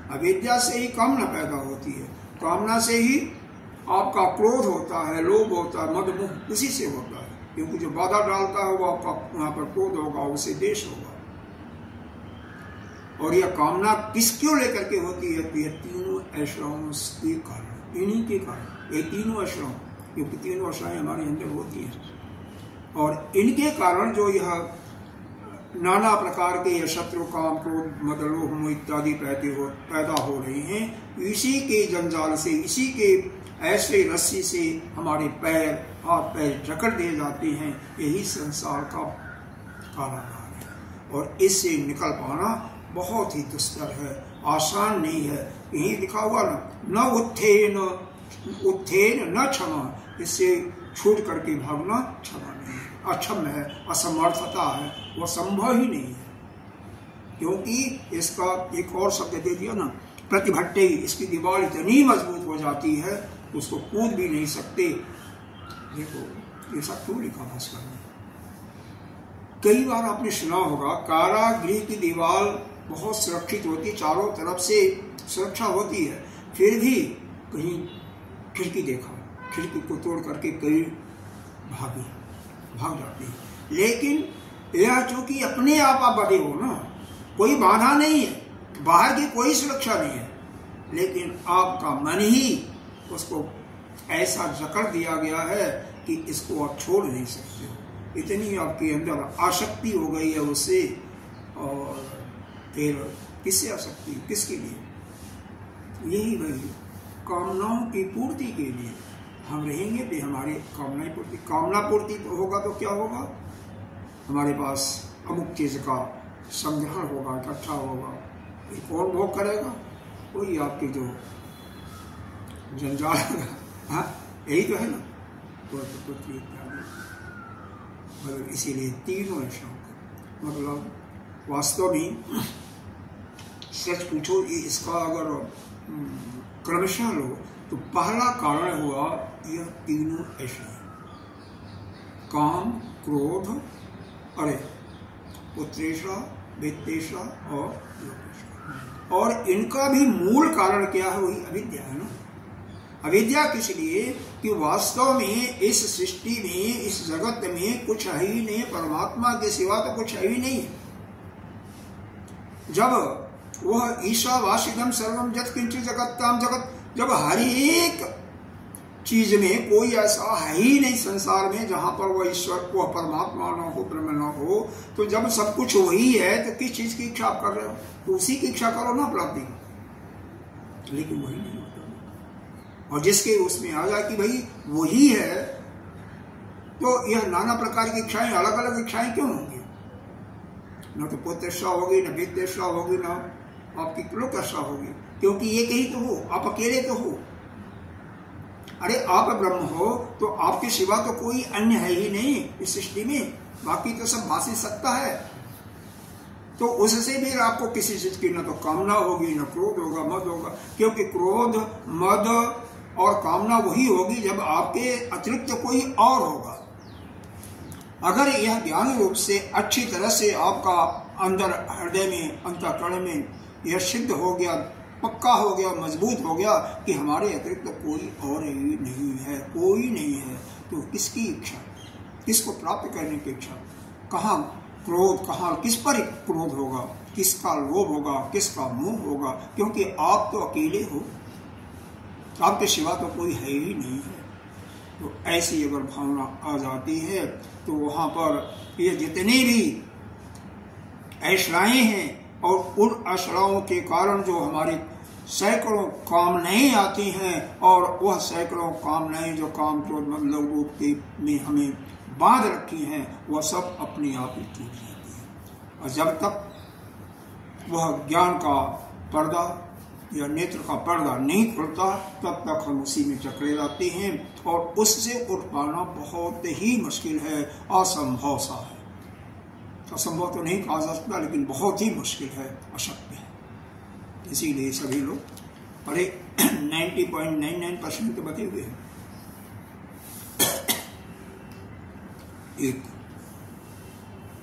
अविद्या से ही कामना पैदा होती है, कामना से ही आपका क्रोध होता है, लोभ होता है, मद मोह उसी से होता है, क्योंकि जो बाधा डालता है वो आपका वहां पर क्रोध होगा, उसे देश होगा। और यह कामना किसक्यों लेकर के होती है? तो यह तीनों ऐशाओं के कारण, इन्हीं के कारण, ये तीनों ऐशाओं, क्योंकि तीनों आशाएं हमारे अंदर होती हैं, और इनके कारण जो यह नाना प्रकार के शत्रु, काम, क्रोध, मद, लोभ, मोह इत्यादि पैदा हो रहे हैं। इसी के जंजाल से, इसी के ऐसे रस्सी से हमारे पैर, हाथ पैर जकड़ दिए जाते हैं। यही संसार का कारागार है, और इससे निकल पाना बहुत ही दुस्तर है, आसान नहीं है। यही लिखा हुआ न उत्थेन न क्षमा, इससे छूट करके भागना क्षमा नहीं है, अक्षम है, असमर्थता है, वह संभव ही नहीं है। क्योंकि इसका एक और शब्द दे दिया ना, प्रतिभट्टे, इसकी दीवार इतनी मजबूत हो जाती है उसको कूद भी नहीं सकते। देखो ये सब क्यों लिखा भास्कर ने। कई बार आपने सुना होगा कारागृह की दीवार बहुत सुरक्षित होती है, चारों तरफ से सुरक्षा होती है, फिर भी कहीं खिड़की देखा, खिड़की को तोड़ करके कई भाग जाते हैं। लेकिन यह चूंकि अपने आप बंधे हो ना, कोई बाधा नहीं है, बाहर की कोई सुरक्षा नहीं है, लेकिन आपका मन ही उसको ऐसा जकड़ दिया गया है कि इसको आप छोड़ नहीं सकते हो। इतनी आपके अंदर आसक्ति हो गई है उससे, और फिर किससे आसक्ति, किसके लिए? यही वही कामनाओं की पूर्ति के लिए हम रहेंगे तो हमारी कामनाएं पूर्ति, कामना पूर्ति होगा तो क्या होगा? हमारे पास अमुक चीज का संग्रहण होगा, इकट्ठा होगा। ये कौन भोग करेगा? वही आपके जो जंजाल, हाँ यही तो है ना, पृथ्वी इत्यादि। मतलब इसीलिए तीनों ऐसा मतलब वास्तव में सच पूछो, इसका अगर क्रमशः लो तो पहला कारण हुआ यह तीनों ऐसा है, काम, क्रोध, पुत्रेषा, वित्तेषा और लोकेषा। और इनका भी मूल कारण क्या है? वही अविद्या है ना। अविद्या किस लिए? कि वास्तव में इस सृष्टि में, इस जगत में कुछ है ही नहीं, परमात्मा के सिवा तो कुछ है ही नहीं। जब वह ईशावासिदम सर्वम यत् किंचित् जगत्ताम जगत, जब हर एक चीज में कोई ऐसा है ही नहीं संसार में जहां पर वह ईश्वर को, परमात्मा न हो, ब्रह्म न हो, तो जब सब कुछ वही है तो किस चीज की इच्छा आप कर रहे हो? तो उसी की इच्छा करो ना प्राप्ति की। लेकिन वही नहीं होता, और जिसके उसमें आ जाए कि भाई वही है, तो यह नाना प्रकार की इच्छाएं, अलग अलग इच्छाएं क्यों होंगी? न तो पुत्रेषा होगी, न वित्तेषा होगी, न आपकी लोकेषा होगी, क्योंकि एक ही तो हो, आप अकेले तो हो। अरे आप ब्रह्म हो तो आपके सिवा तो कोई अन्य है ही नहीं इस सृष्टि में, बाकी तो सब भाषी सत्ता है। तो उससे भी आपको किसी चीज की न तो कामना होगी, न क्रोध होगा, मद होगा, क्योंकि क्रोध, मद और कामना वही होगी जब आपके अतिरिक्त कोई और होगा। अगर यह ज्ञान रूप से अच्छी तरह से आपका अंदर हृदय में, अंतःकरण में यह सिद्ध हो गया, पक्का हो गया, मजबूत हो गया कि हमारे अतिरिक्त कोई और ही नहीं है, कोई नहीं है, तो किसकी इच्छा, किसको प्राप्त करने की इच्छा, कहाँ क्रोध, कहाँ किस पर क्रोध होगा, किसका लोभ होगा, किसका मोह होगा, क्योंकि आप तो अकेले हो, आपके सिवा तो कोई है ही नहीं है। तो ऐसी अगर भावना आ जाती है तो वहां पर ये जितनी भी ऐशराएं हैं और उन आश्राओं के कारण जो हमारे सैकड़ों कामनाएं आती हैं, और वह सैकड़ों कामनाएं जो काम क्रोध मद लोभ रूप के में हमें बांध रखी हैं, वह सब अपने आप ही टूट जाती है। और जब तक वह ज्ञान का पर्दा या नेत्र का पर्दा नहीं खुलता, तब तक हम उसी में जकड़े रहते हैं, और उससे उठ पाना बहुत ही मुश्किल है, असंभव सा है। असंभव तो नहीं कहा जा सकता, लेकिन बहुत ही मुश्किल है, अशक्य है। इसीलिए सभी लोग बड़े 90.99% तो बते हुए हैं। एक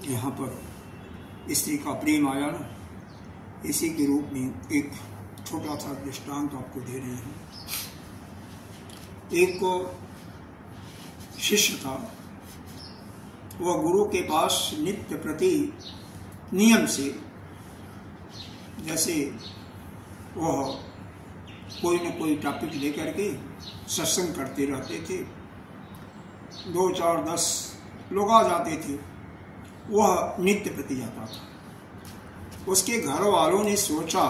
यहाँ पर स्त्री का प्रेम आया ना, इसी के रूप में एक छोटा सा दृष्टांत आपको दे रहे हैं। एक को शिष्य था, वह गुरु के पास नित्य प्रति नियम से, जैसे वह कोई न कोई टॉपिक लेकर के सत्संग करते रहते थे, 2, 4, 10 लोग आ जाते थे, वह नित्य प्रति जाता था। उसके घर वालों ने सोचा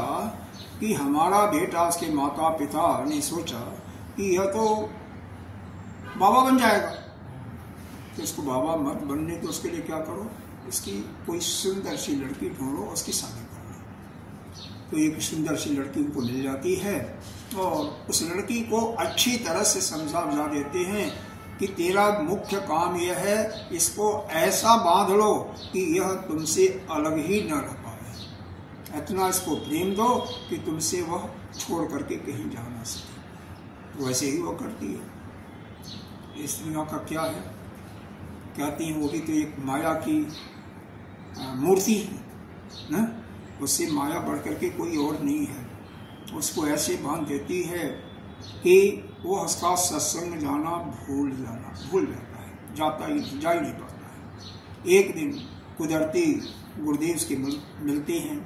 कि हमारा बेटा, उसके माता पिता ने सोचा कि यह तो बाबा बन जाएगा, तो इसको बाबा मत बनने तो उसके लिए क्या करो, इसकी कोई सुंदर सी लड़की ढूंढो, उसकी शादी करो। तो एक सुंदर सी लड़की उनको मिल जाती है, और उस लड़की को अच्छी तरह से समझा बुझा देते हैं कि तेरा मुख्य काम यह है, इसको ऐसा बांध लो कि यह तुमसे अलग ही न रह पाए, इतना इसको प्रेम दो कि तुमसे वह छोड़ करके कहीं जा ना सके। वैसे ही वो करती है। स्त्रियों का क्या है, कहती हैं वो भी तो एक माया की मूर्ति है ना, उससे माया बढ़ करके कोई और नहीं है। उसको ऐसे बांध देती है कि वो उसका सत्संग जाना भूल जाता है, जा ही नहीं पाता है। एक दिन कुदरती गुरुदेव के मिलते हैं,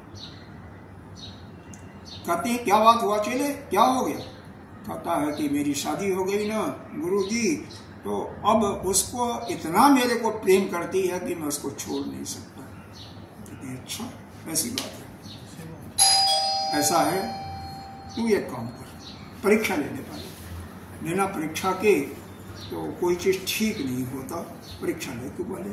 कहते हैं क्या बात हुआ चेले, क्या हो गया? कहता है कि मेरी शादी हो गई ना गुरुजी, तो अब उसको इतना मेरे को प्रेम करती है कि मैं उसको छोड़ नहीं सकता। अच्छा ऐसी बात है, ऐसा है, तू एक काम कर, परीक्षा लेने पहले लेना, परीक्षा के तो कोई चीज ठीक नहीं होता, परीक्षा ले तू पहले।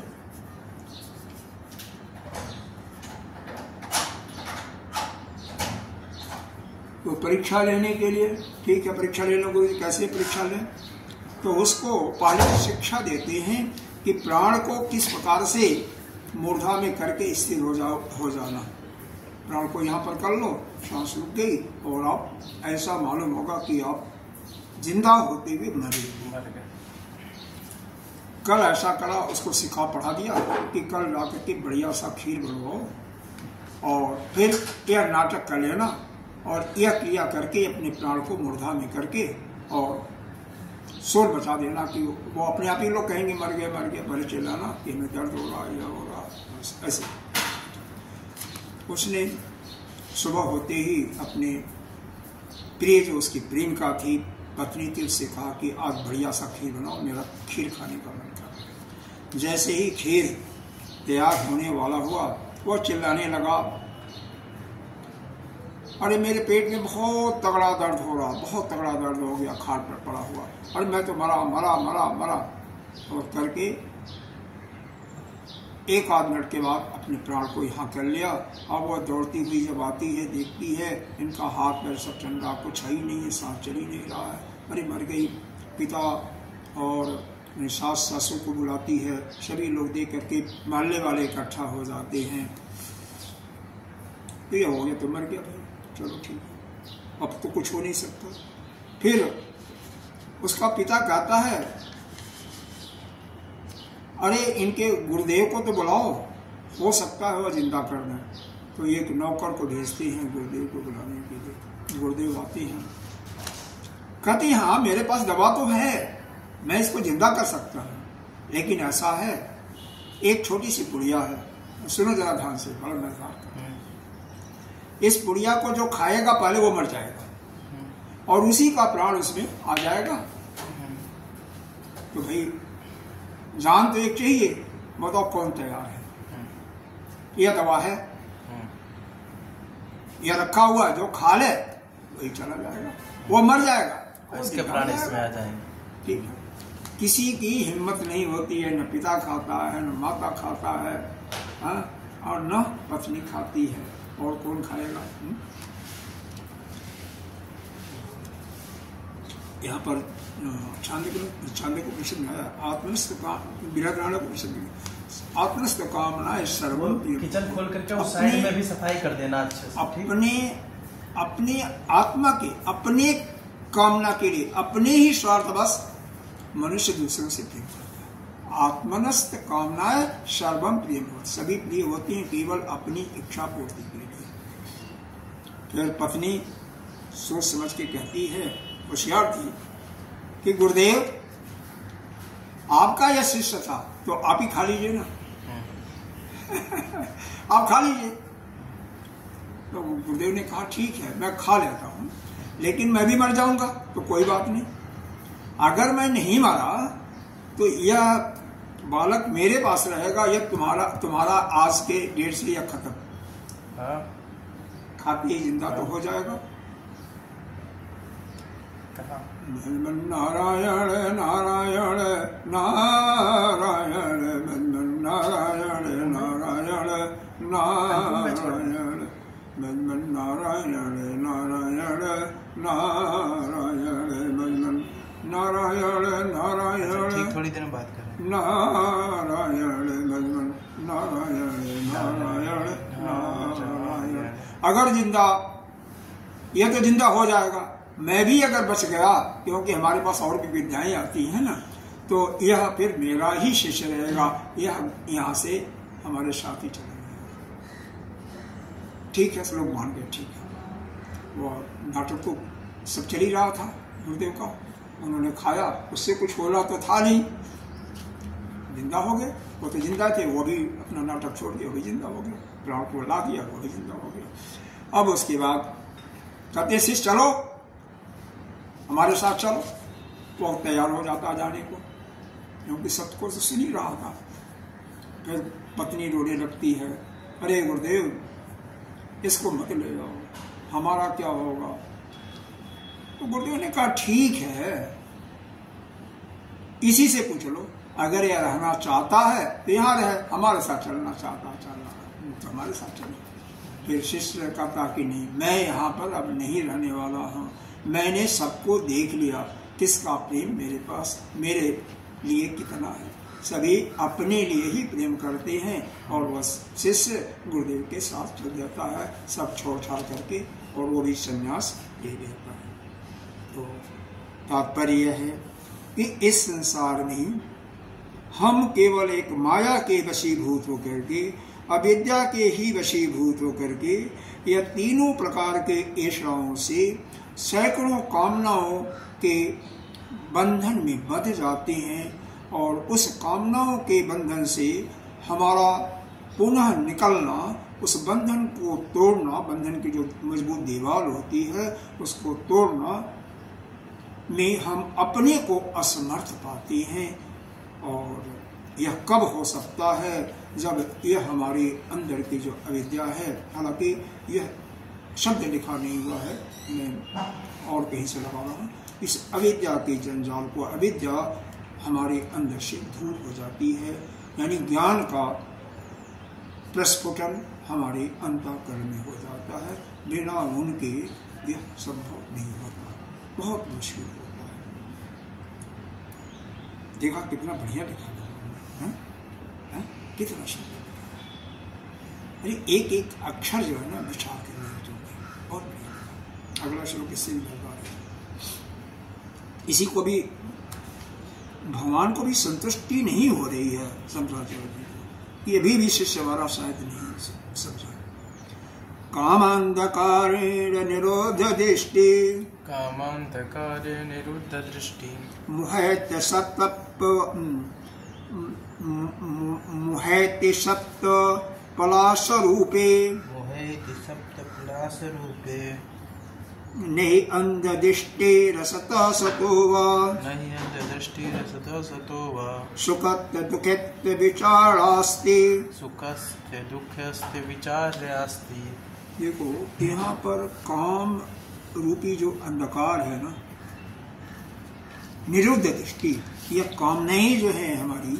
तो परीक्षा लेने के लिए ठीक है, परीक्षा लेने को कैसे परीक्षा लें, तो उसको पहले शिक्षा देते हैं कि प्राण को किस प्रकार से मूर्धा में करके स्थिर हो जाना। प्राण को यहाँ पर कर लो, सांस रुक गई और आप ऐसा मालूम होगा कि आप जिंदा होते हुए मरे। कल ऐसा करा, उसको सिखा पढ़ा दिया कि कल ला करके बढ़िया सा खीर बनवाओ और फिर यह नाटक कर लेना और यह क्रिया करके अपने प्राण को मूर्धा में करके और शोर बचा देना कि वो अपने आप ही लोग कहेंगे मर गए भले चिल्लाना कि हमें दर्द हो रहा, यह हो रहा। ऐसे उसने सुबह होते ही अपने प्रिय जो उसकी प्रेमिका थी, पत्नी थी, उससे कहा कि आज बढ़िया सा खीर बनाओ, मेरा खीर खाने का मन कर। जैसे ही खीर तैयार होने वाला हुआ, वो चिल्लाने लगा, अरे मेरे पेट में बहुत तगड़ा दर्द हो रहा, बहुत तगड़ा दर्द हो गया, खाट पर पड़ा हुआ, अरे मैं तो मरा मरा मरा मरा। और करके 1 आध मिनट के बाद अपने प्राण को यहाँ कर लिया। अब वह दौड़ती हुई जब आती है, देखती है इनका हाथ पैर सब ठंडा, कुछ है ही नहीं है, सांस चल ही नहीं रहा है, अरे मर गई। पिता और सास सासू को बुलाती है, सभी लोग देख करके मोहल्ले वाले इकट्ठा हो जाते हैं। ये हो गया तो मर गया भाई, चलो ठीक है, अब तो कुछ हो नहीं सकता। फिर उसका पिता कहता है अरे इनके गुरुदेव को तो बुलाओ, हो सकता है वह जिंदा कर दें। तो एक नौकर को भेजते हैं गुरुदेव को बुलाने के लिए। गुरुदेव आते हैं, कहते हैं हाँ मेरे पास दवा तो है, मैं इसको जिंदा कर सकता हूँ, लेकिन ऐसा है एक छोटी सी पुड़िया है, सुनो जरा ध्यान से, बड़ा मजेदार। इस पुड़िया को जो खाएगा पहले वो मर जाएगा और उसी का प्राण उसमें आ जाएगा। तो भाई जान तो एक चाहिए, बताओ कौन तैयार है? यह दवा है, यह रखा हुआ है, जो खा ले वही चला जाएगा, वो मर जाएगा, इसके प्राण इसमें आ जाएंगे। ठीक है, किसी की हिम्मत नहीं होती है, न पिता खाता है न माता खाता है, और न पत्नी खाती है, और कौन खाएगा? यहाँ पर छांदे को प्रश्न में आया, आत्मस्थ काम विराट को प्रश्न में, आत्मस्थ कामना सर्वम, किचन खोल करके उस साइड में भी सफाई कर देना अच्छे से। अपने आत्मा के अपने कामना के लिए, अपने ही स्वार्थ बस मनुष्य दूसरों से प्रेम करता है। आत्मनस्थ कामनाएं सर्वम प्रिय होती, सभी प्रिय होती हैं केवल अपनी इच्छा पूर्ति के लिए। फिर पत्नी सोच समझ के कहती है, होशियार थी, कि गुरुदेव आपका यह शिष्य था तो आप ही खा लीजिए ना। आप खा लीजिए। तो गुरुदेव ने कहा ठीक है मैं खा लेता हूं, लेकिन मैं भी मर जाऊंगा तो कोई बात नहीं, अगर मैं नहीं मरा तो यह बालक मेरे पास रहेगा, यह तुम्हारा आज के डेट से यह खत्म, खाते ही जिंदा तो हो जाएगा। नारायण नारायण नारायण नारायण नारायण नारायण नारायण नारायण नारायण नारायण नारायण, थोड़ी देर में बात करें। नारायण नारायण नारायण नारायण। अगर जिंदा, यह तो जिंदा हो जाएगा, मैं भी अगर बच गया, क्योंकि हमारे पास और भी विद्याएं आती हैं ना, तो यह फिर मेरा ही शिष्य रहेगा, यह यहाँ से हमारे साथ ही चला जाएगा। ठीक है, सब लोग मान गए, ठीक है। वो नाटक तो सब चल ही रहा था गुरुदेव का, उन्होंने खाया, उससे कुछ हो रहा तो था नहीं, जिंदा हो गए। वो तो जिंदा थे, वो भी अपना नाटक छोड़ दिया, वो भी जिंदा हो गए, प्राण को ला दिया, वो भी जिंदा हो गया। अब उसके बाद कहते शिष्य चलो हमारे साथ चलो, वो तैयार हो जाता जाने को, क्योंकि सत्य को तो सुन ही रहा था। फिर पत्नी रोने लगती है, अरे गुरुदेव इसको मत ले जाओ, हमारा क्या होगा? तो गुरुदेव ने कहा ठीक है, इसी से पूछ लो, अगर यह रहना चाहता है तो यहाँ रहे, हमारे साथ चलना चाहता तो हमारे साथ चलो। फिर शिष्य कहता कि नहीं, मैं यहाँ पर अब नहीं रहने वाला हूँ, मैंने सबको देख लिया, किसका प्रेम मेरे पास मेरे लिए कितना है, सभी अपने लिए ही प्रेम करते हैं। और वह शिष्य गुरुदेव के साथ चल जाता है, सब छोड़ छाड़ करके, और वो भी संन्यास ले लेता है। तो तात्पर्य यह है कि इस संसार में हम केवल एक माया के वशीभूत होकर के, अविद्या के ही वशीभूत होकर के, यह तीनों प्रकार के ऐशाओं से सैकड़ों कामनाओं के बंधन में बंध जाते हैं, और उस कामनाओं के बंधन से हमारा पुनः निकलना, उस बंधन को तोड़ना, बंधन की जो मजबूत दीवार होती है उसको तोड़ना में हम अपने को असमर्थ पाते हैं। और यह कब हो सकता है? जब यह हमारे अंदर की जो अविद्या है, हालांकि यह शब्द लिखा नहीं हुआ है, मैं और कहीं से लगा रहा हूँ, इस अविद्या के जंजाल को, अविद्या हमारे अंदर से दूर हो जाती है, यानी ज्ञान का प्रस्फुटन हमारे अंतःकरण में हो जाता है, बिना उनके यह संभव नहीं होता, बहुत मुश्किल होता है। देखा कितना बढ़िया लिखा था, कितना सुंदर लिखा। अरे एक एक अक्षर जो है ना विचार करने योग्य, बहुत बढ़िया। अगला श्लोक इससे भी भगवान है। इसी को भी भगवान को भी संतुष्टि नहीं हो रही है शंकराचार्य जी को, ये भी शिष्य हमारा शायद नहीं समझा। कामांधकारेण निरोध दृष्टि, कामांधकारे निरुद्ध दृष्टि, मुहैति सप्त पलाश रूपे, मोहेति सप्त पलाश रूपे, नहि अंध दृष्टि रसतः सतो वा, नहि अंध दृष्टि रसतः सतो वा, सुखत दुखत विचारास्ति, सुखस्य दुःखस्य विचार्यास्ति। देखो यहाँ पर काम रूपी जो अंधकार है ना, निरुद्ध दृष्टि, यह कामनाएं जो है हमारी,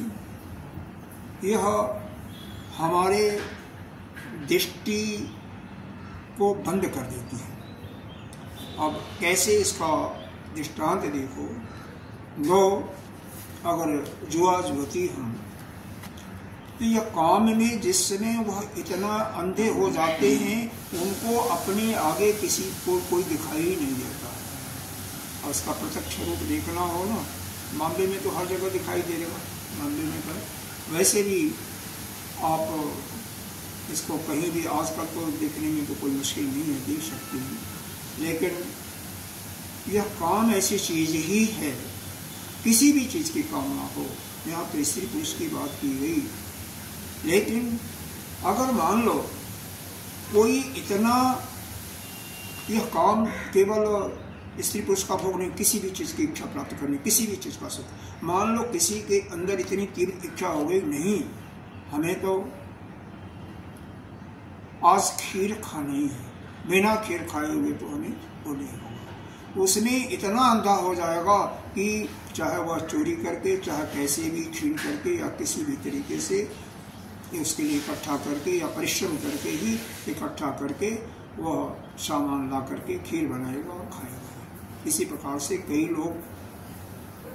यह हमारे दृष्टि को बंद कर देती है। अब कैसे इसका दृष्टांत देखो, लो अगर जुआ जुआती हम, तो यह काम में जिस समय वह इतना अंधे हो जाते हैं, उनको अपने आगे किसी को कोई दिखाई ही नहीं देता है। और उसका प्रत्यक्ष रूप देखना हो ना, मामले में तो हर जगह दिखाई दे देगा, मामले में पर वैसे भी आप इसको कहीं भी आजकल तो देखने में तो कोई मुश्किल नहीं है, देख सकते हैं। लेकिन यह काम ऐसी चीज ही है, किसी भी चीज की कामना हो, यहाँ तो स्त्री पुरुष की बात की गई, लेकिन अगर मान लो कोई इतना, यह काम केवल स्त्री पुरुष का भोग नहीं, किसी भी चीज की इच्छा प्राप्त करनी, किसी भी चीज का सुख। मान लो किसी के अंदर इतनी तीव्र इच्छा हो गई, नहीं हमें तो आज खीर खानी है, बिना खीर खाए हुए तो हमें वो नहीं होगा। उसमें इतना अंधा हो जाएगा कि चाहे वह चोरी करके, चाहे कैसे भी छीन करके, या किसी भी तरीके से उसके लिए इकट्ठा करके या परिश्रम करके ही इकट्ठा करके वह सामान ला करके खीर बनाएगा और खाएगा। इसी प्रकार से कई लोग,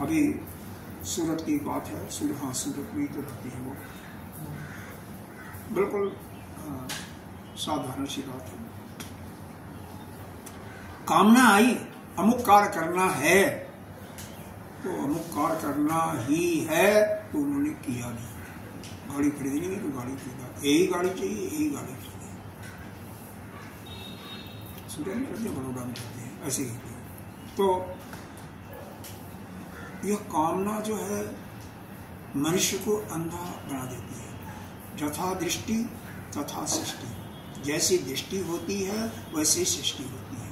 अभी सूरत की बात है, सूरत में तो रहती है वो, बिल्कुल साधारण सी बात है। कामना आई, अमुक कार्य करना है, तो अमुक कार्य करना ही है, तो उन्होंने किया नहीं। गाड़ी खरीदनी है तो गाड़ी खरीदा, यही गाड़ी चाहिए, यही गाड़ी चाहिए। सूरत में करते हैं, बड़ौदा में करते हैं, ऐसे ही। तो यह कामना जो है मनुष्य को अंधा बना देती है। यथा दृष्टि तथा सृष्टि, जैसी दृष्टि होती है वैसी सृष्टि होती है।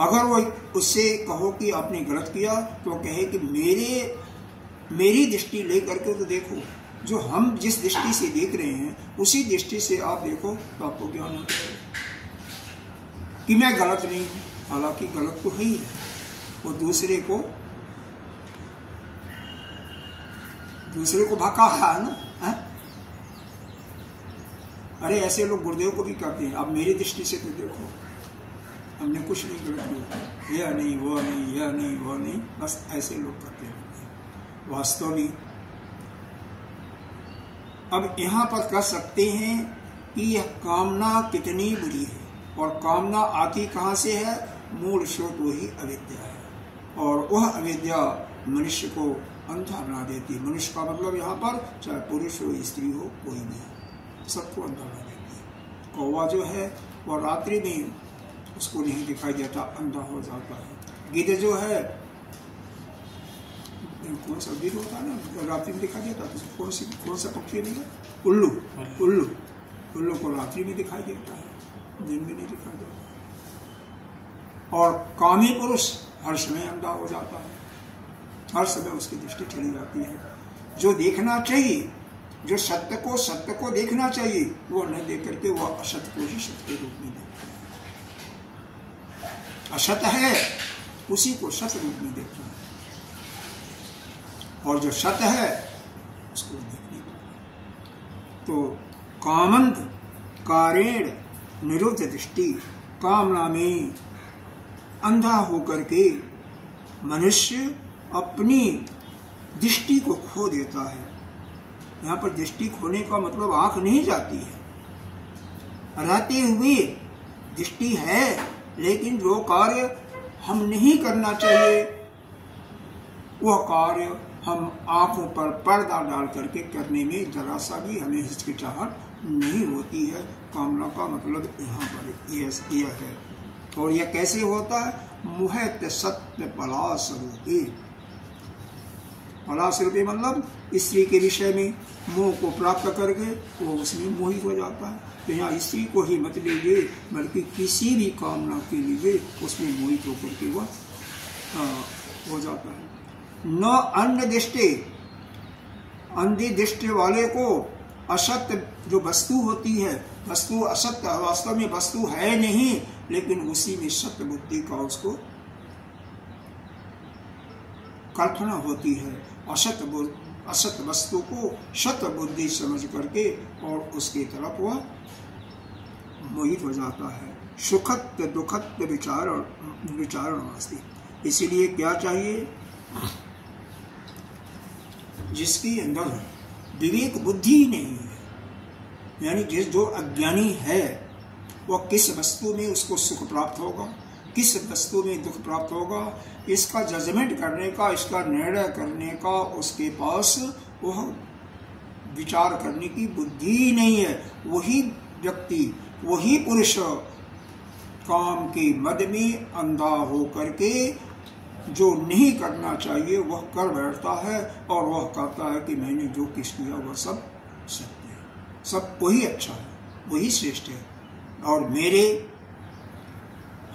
अगर वो उससे कहो कि आपने गलत किया, तो कहे कि मेरी दृष्टि लेकर के तो देखो, जो हम जिस दृष्टि से देख रहे हैं उसी दृष्टि से आप देखो, तो आपको ज्ञान हो कि मैं गलत नहीं हूं, हालांकि गलत तो ही है। वो दूसरे को भका है ना, है? अरे ऐसे लोग गुरुदेव को भी कहते हैं, आप मेरी दृष्टि से तो देखो, हमने कुछ नहीं गलत किया, यह नहीं वो नहीं, यह नहीं वो नहीं, बस ऐसे लोग करते हैं। वास्तव में अब यहाँ पर कह सकते हैं कि यह कामना कितनी बुरी है, और कामना आती कहाँ से है? मूल स्रोत वही अविद्या है, और वह अविद्या मनुष्य को अंधा बना देती है। मनुष्य का मतलब यहाँ पर चाहे पुरुष हो स्त्री हो, कोई नहीं, सबको अंधा बना देती है। कौवा जो है वह रात्रि में उसको नहीं दिखाई देता, अंधा हो जाता है। गिद्ध जो है, कौन सा गिद्ध होता है ना, रात्रि में दिखाई देता है, कौन सा पक्षी नहीं है? उल्लू को रात्रि में दिखाई देता है, दिन में नहीं दिखाई देता। और कामी पुरुष हर समय अंधा हो जाता है, हर समय उसकी दृष्टि चली जाती है। जो देखना चाहिए, जो सत्य को देखना चाहिए, वो न देख करके वह असत्य को ही सत्य के रूप में देखता है। असत्य है उसी को सत्य रूप में देखता है, और जो सत्य है उसको देखने को। तो कामंद कारेण निरुद्ध दृष्टि, कामना में अंधा होकर के मनुष्य अपनी दृष्टि को खो देता है। यहाँ पर दृष्टि खोने का मतलब आंख नहीं जाती है, रहते हुए दृष्टि है, लेकिन जो कार्य हम नहीं करना चाहिए वह कार्य हम आंखों पर पर्दा डाल करके करने में जरा सा भी हमें हिचकिचाहट नहीं होती है। कामना का मतलब यहाँ पर यह है। और यह कैसे होता है? मोहित सत्य पलाश रूपे। पलाश रूपे मतलब स्त्री के विषय में मोह को प्राप्त करके वो उसमें मोहित हो जाता है। तो यहाँ स्त्री को ही मत लीजिए, बल्कि किसी भी कामना के लिए उसमें मोहित होकर के वह हो जाता है। न अन्य दृष्टि, अंधी दृष्टि वाले को असत्य जो वस्तु होती है, वस्तु असत्य, वास्तव में वस्तु है नहीं, लेकिन उसी में सत्य बुद्धि का उसको कल्पना होती है। असत्य वस्तु को सत्य बुद्धि समझ करके और उसकी तरफ वह मोहित हो जाता है। सुखत्व दुखत्व विचारण वास्ते। इसीलिए क्या चाहिए? जिसके अंदर विवेक बुद्धि ही नहीं है, यानी जो अज्ञानी है वह किस वस्तु में उसको सुख प्राप्त होगा, किस वस्तु में दुख प्राप्त होगा, इसका जजमेंट करने का, इसका निर्णय करने का उसके पास वह विचार करने की बुद्धि ही नहीं है। वही व्यक्ति, वही पुरुष काम के मद में अंधा हो करके जो नहीं करना चाहिए वह कर बैठता है, और वह कहता है कि मैंने जो कुछ किया वह सब सत्य है, सब वही अच्छा है, वही श्रेष्ठ है। और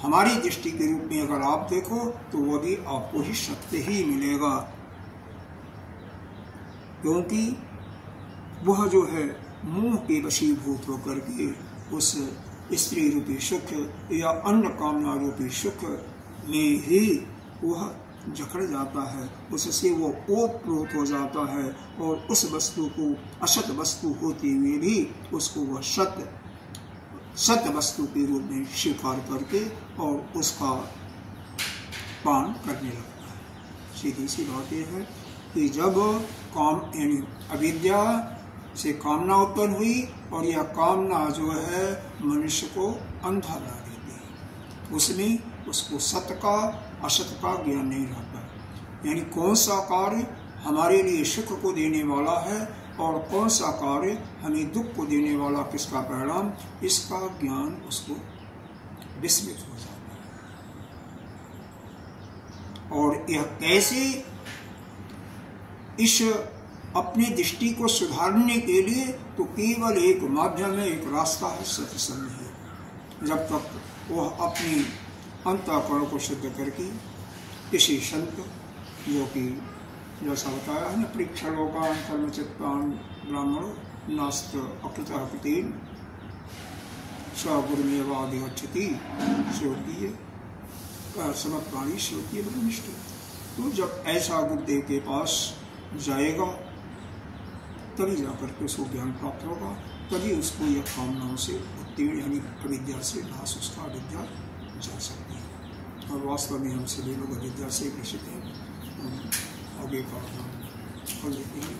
हमारी दृष्टि के रूप में अगर आप देखो तो वह भी आपको ही सत्य ही मिलेगा, क्योंकि वह जो है मोह के वशीभूत होकर के उस स्त्री रूपी सुख या अन्य कामना रूपी सुख में ही वह जकड़ जाता है, उससे वो ओतप्रोत हो जाता है, और उस वस्तु को असत वस्तु होते हुए भी उसको वह सत्य वस्तु के रूप में स्वीकार करके और उसका पान करने लगता है। सीधी सी बात यह है कि जब यानी अविद्या से कामना उत्पन्न हुई, और यह कामना जो है मनुष्य को अंधा बना देती है, उसमें उसको सत्य का असत का ज्ञान नहीं रहता। यानी कौन सा कार्य हमारे लिए सुख को देने वाला है और कौन सा कार्य हमें दुख को देने वाला, किसका परिणाम, इसका ज्ञान उसको विस्मृत हो जाता है। और यह कैसे इस अपनी दृष्टि को सुधारने के लिए तो केवल एक माध्यम है, एक रास्ता है, सत्संग है। जब तक वह अपनी अंतःकरण को शुद्ध करके किसी संत जो कि जैसा बताया है ना, परीक्षणों कर्म चित्तान ब्राह्मण नास्त अकृतः कृतेन स गुरुमेवाधिगच्छति श्रोतीय समत्वाणी श्रोतीय ब्रह्मनिष्ठ। तो जब ऐसा गुरुदेव के पास जाएगा तभी जाकर के उसको ज्ञान प्राप्त होगा, तभी उसको यह कामनाओं से उत्तीर्ण यानी अविद्या से नाश उसका अविद्या जा सकती है। और वास्तव में हम सभी लोग अविद्या से ग्रसित हैं। आगे का कर लेते हैं।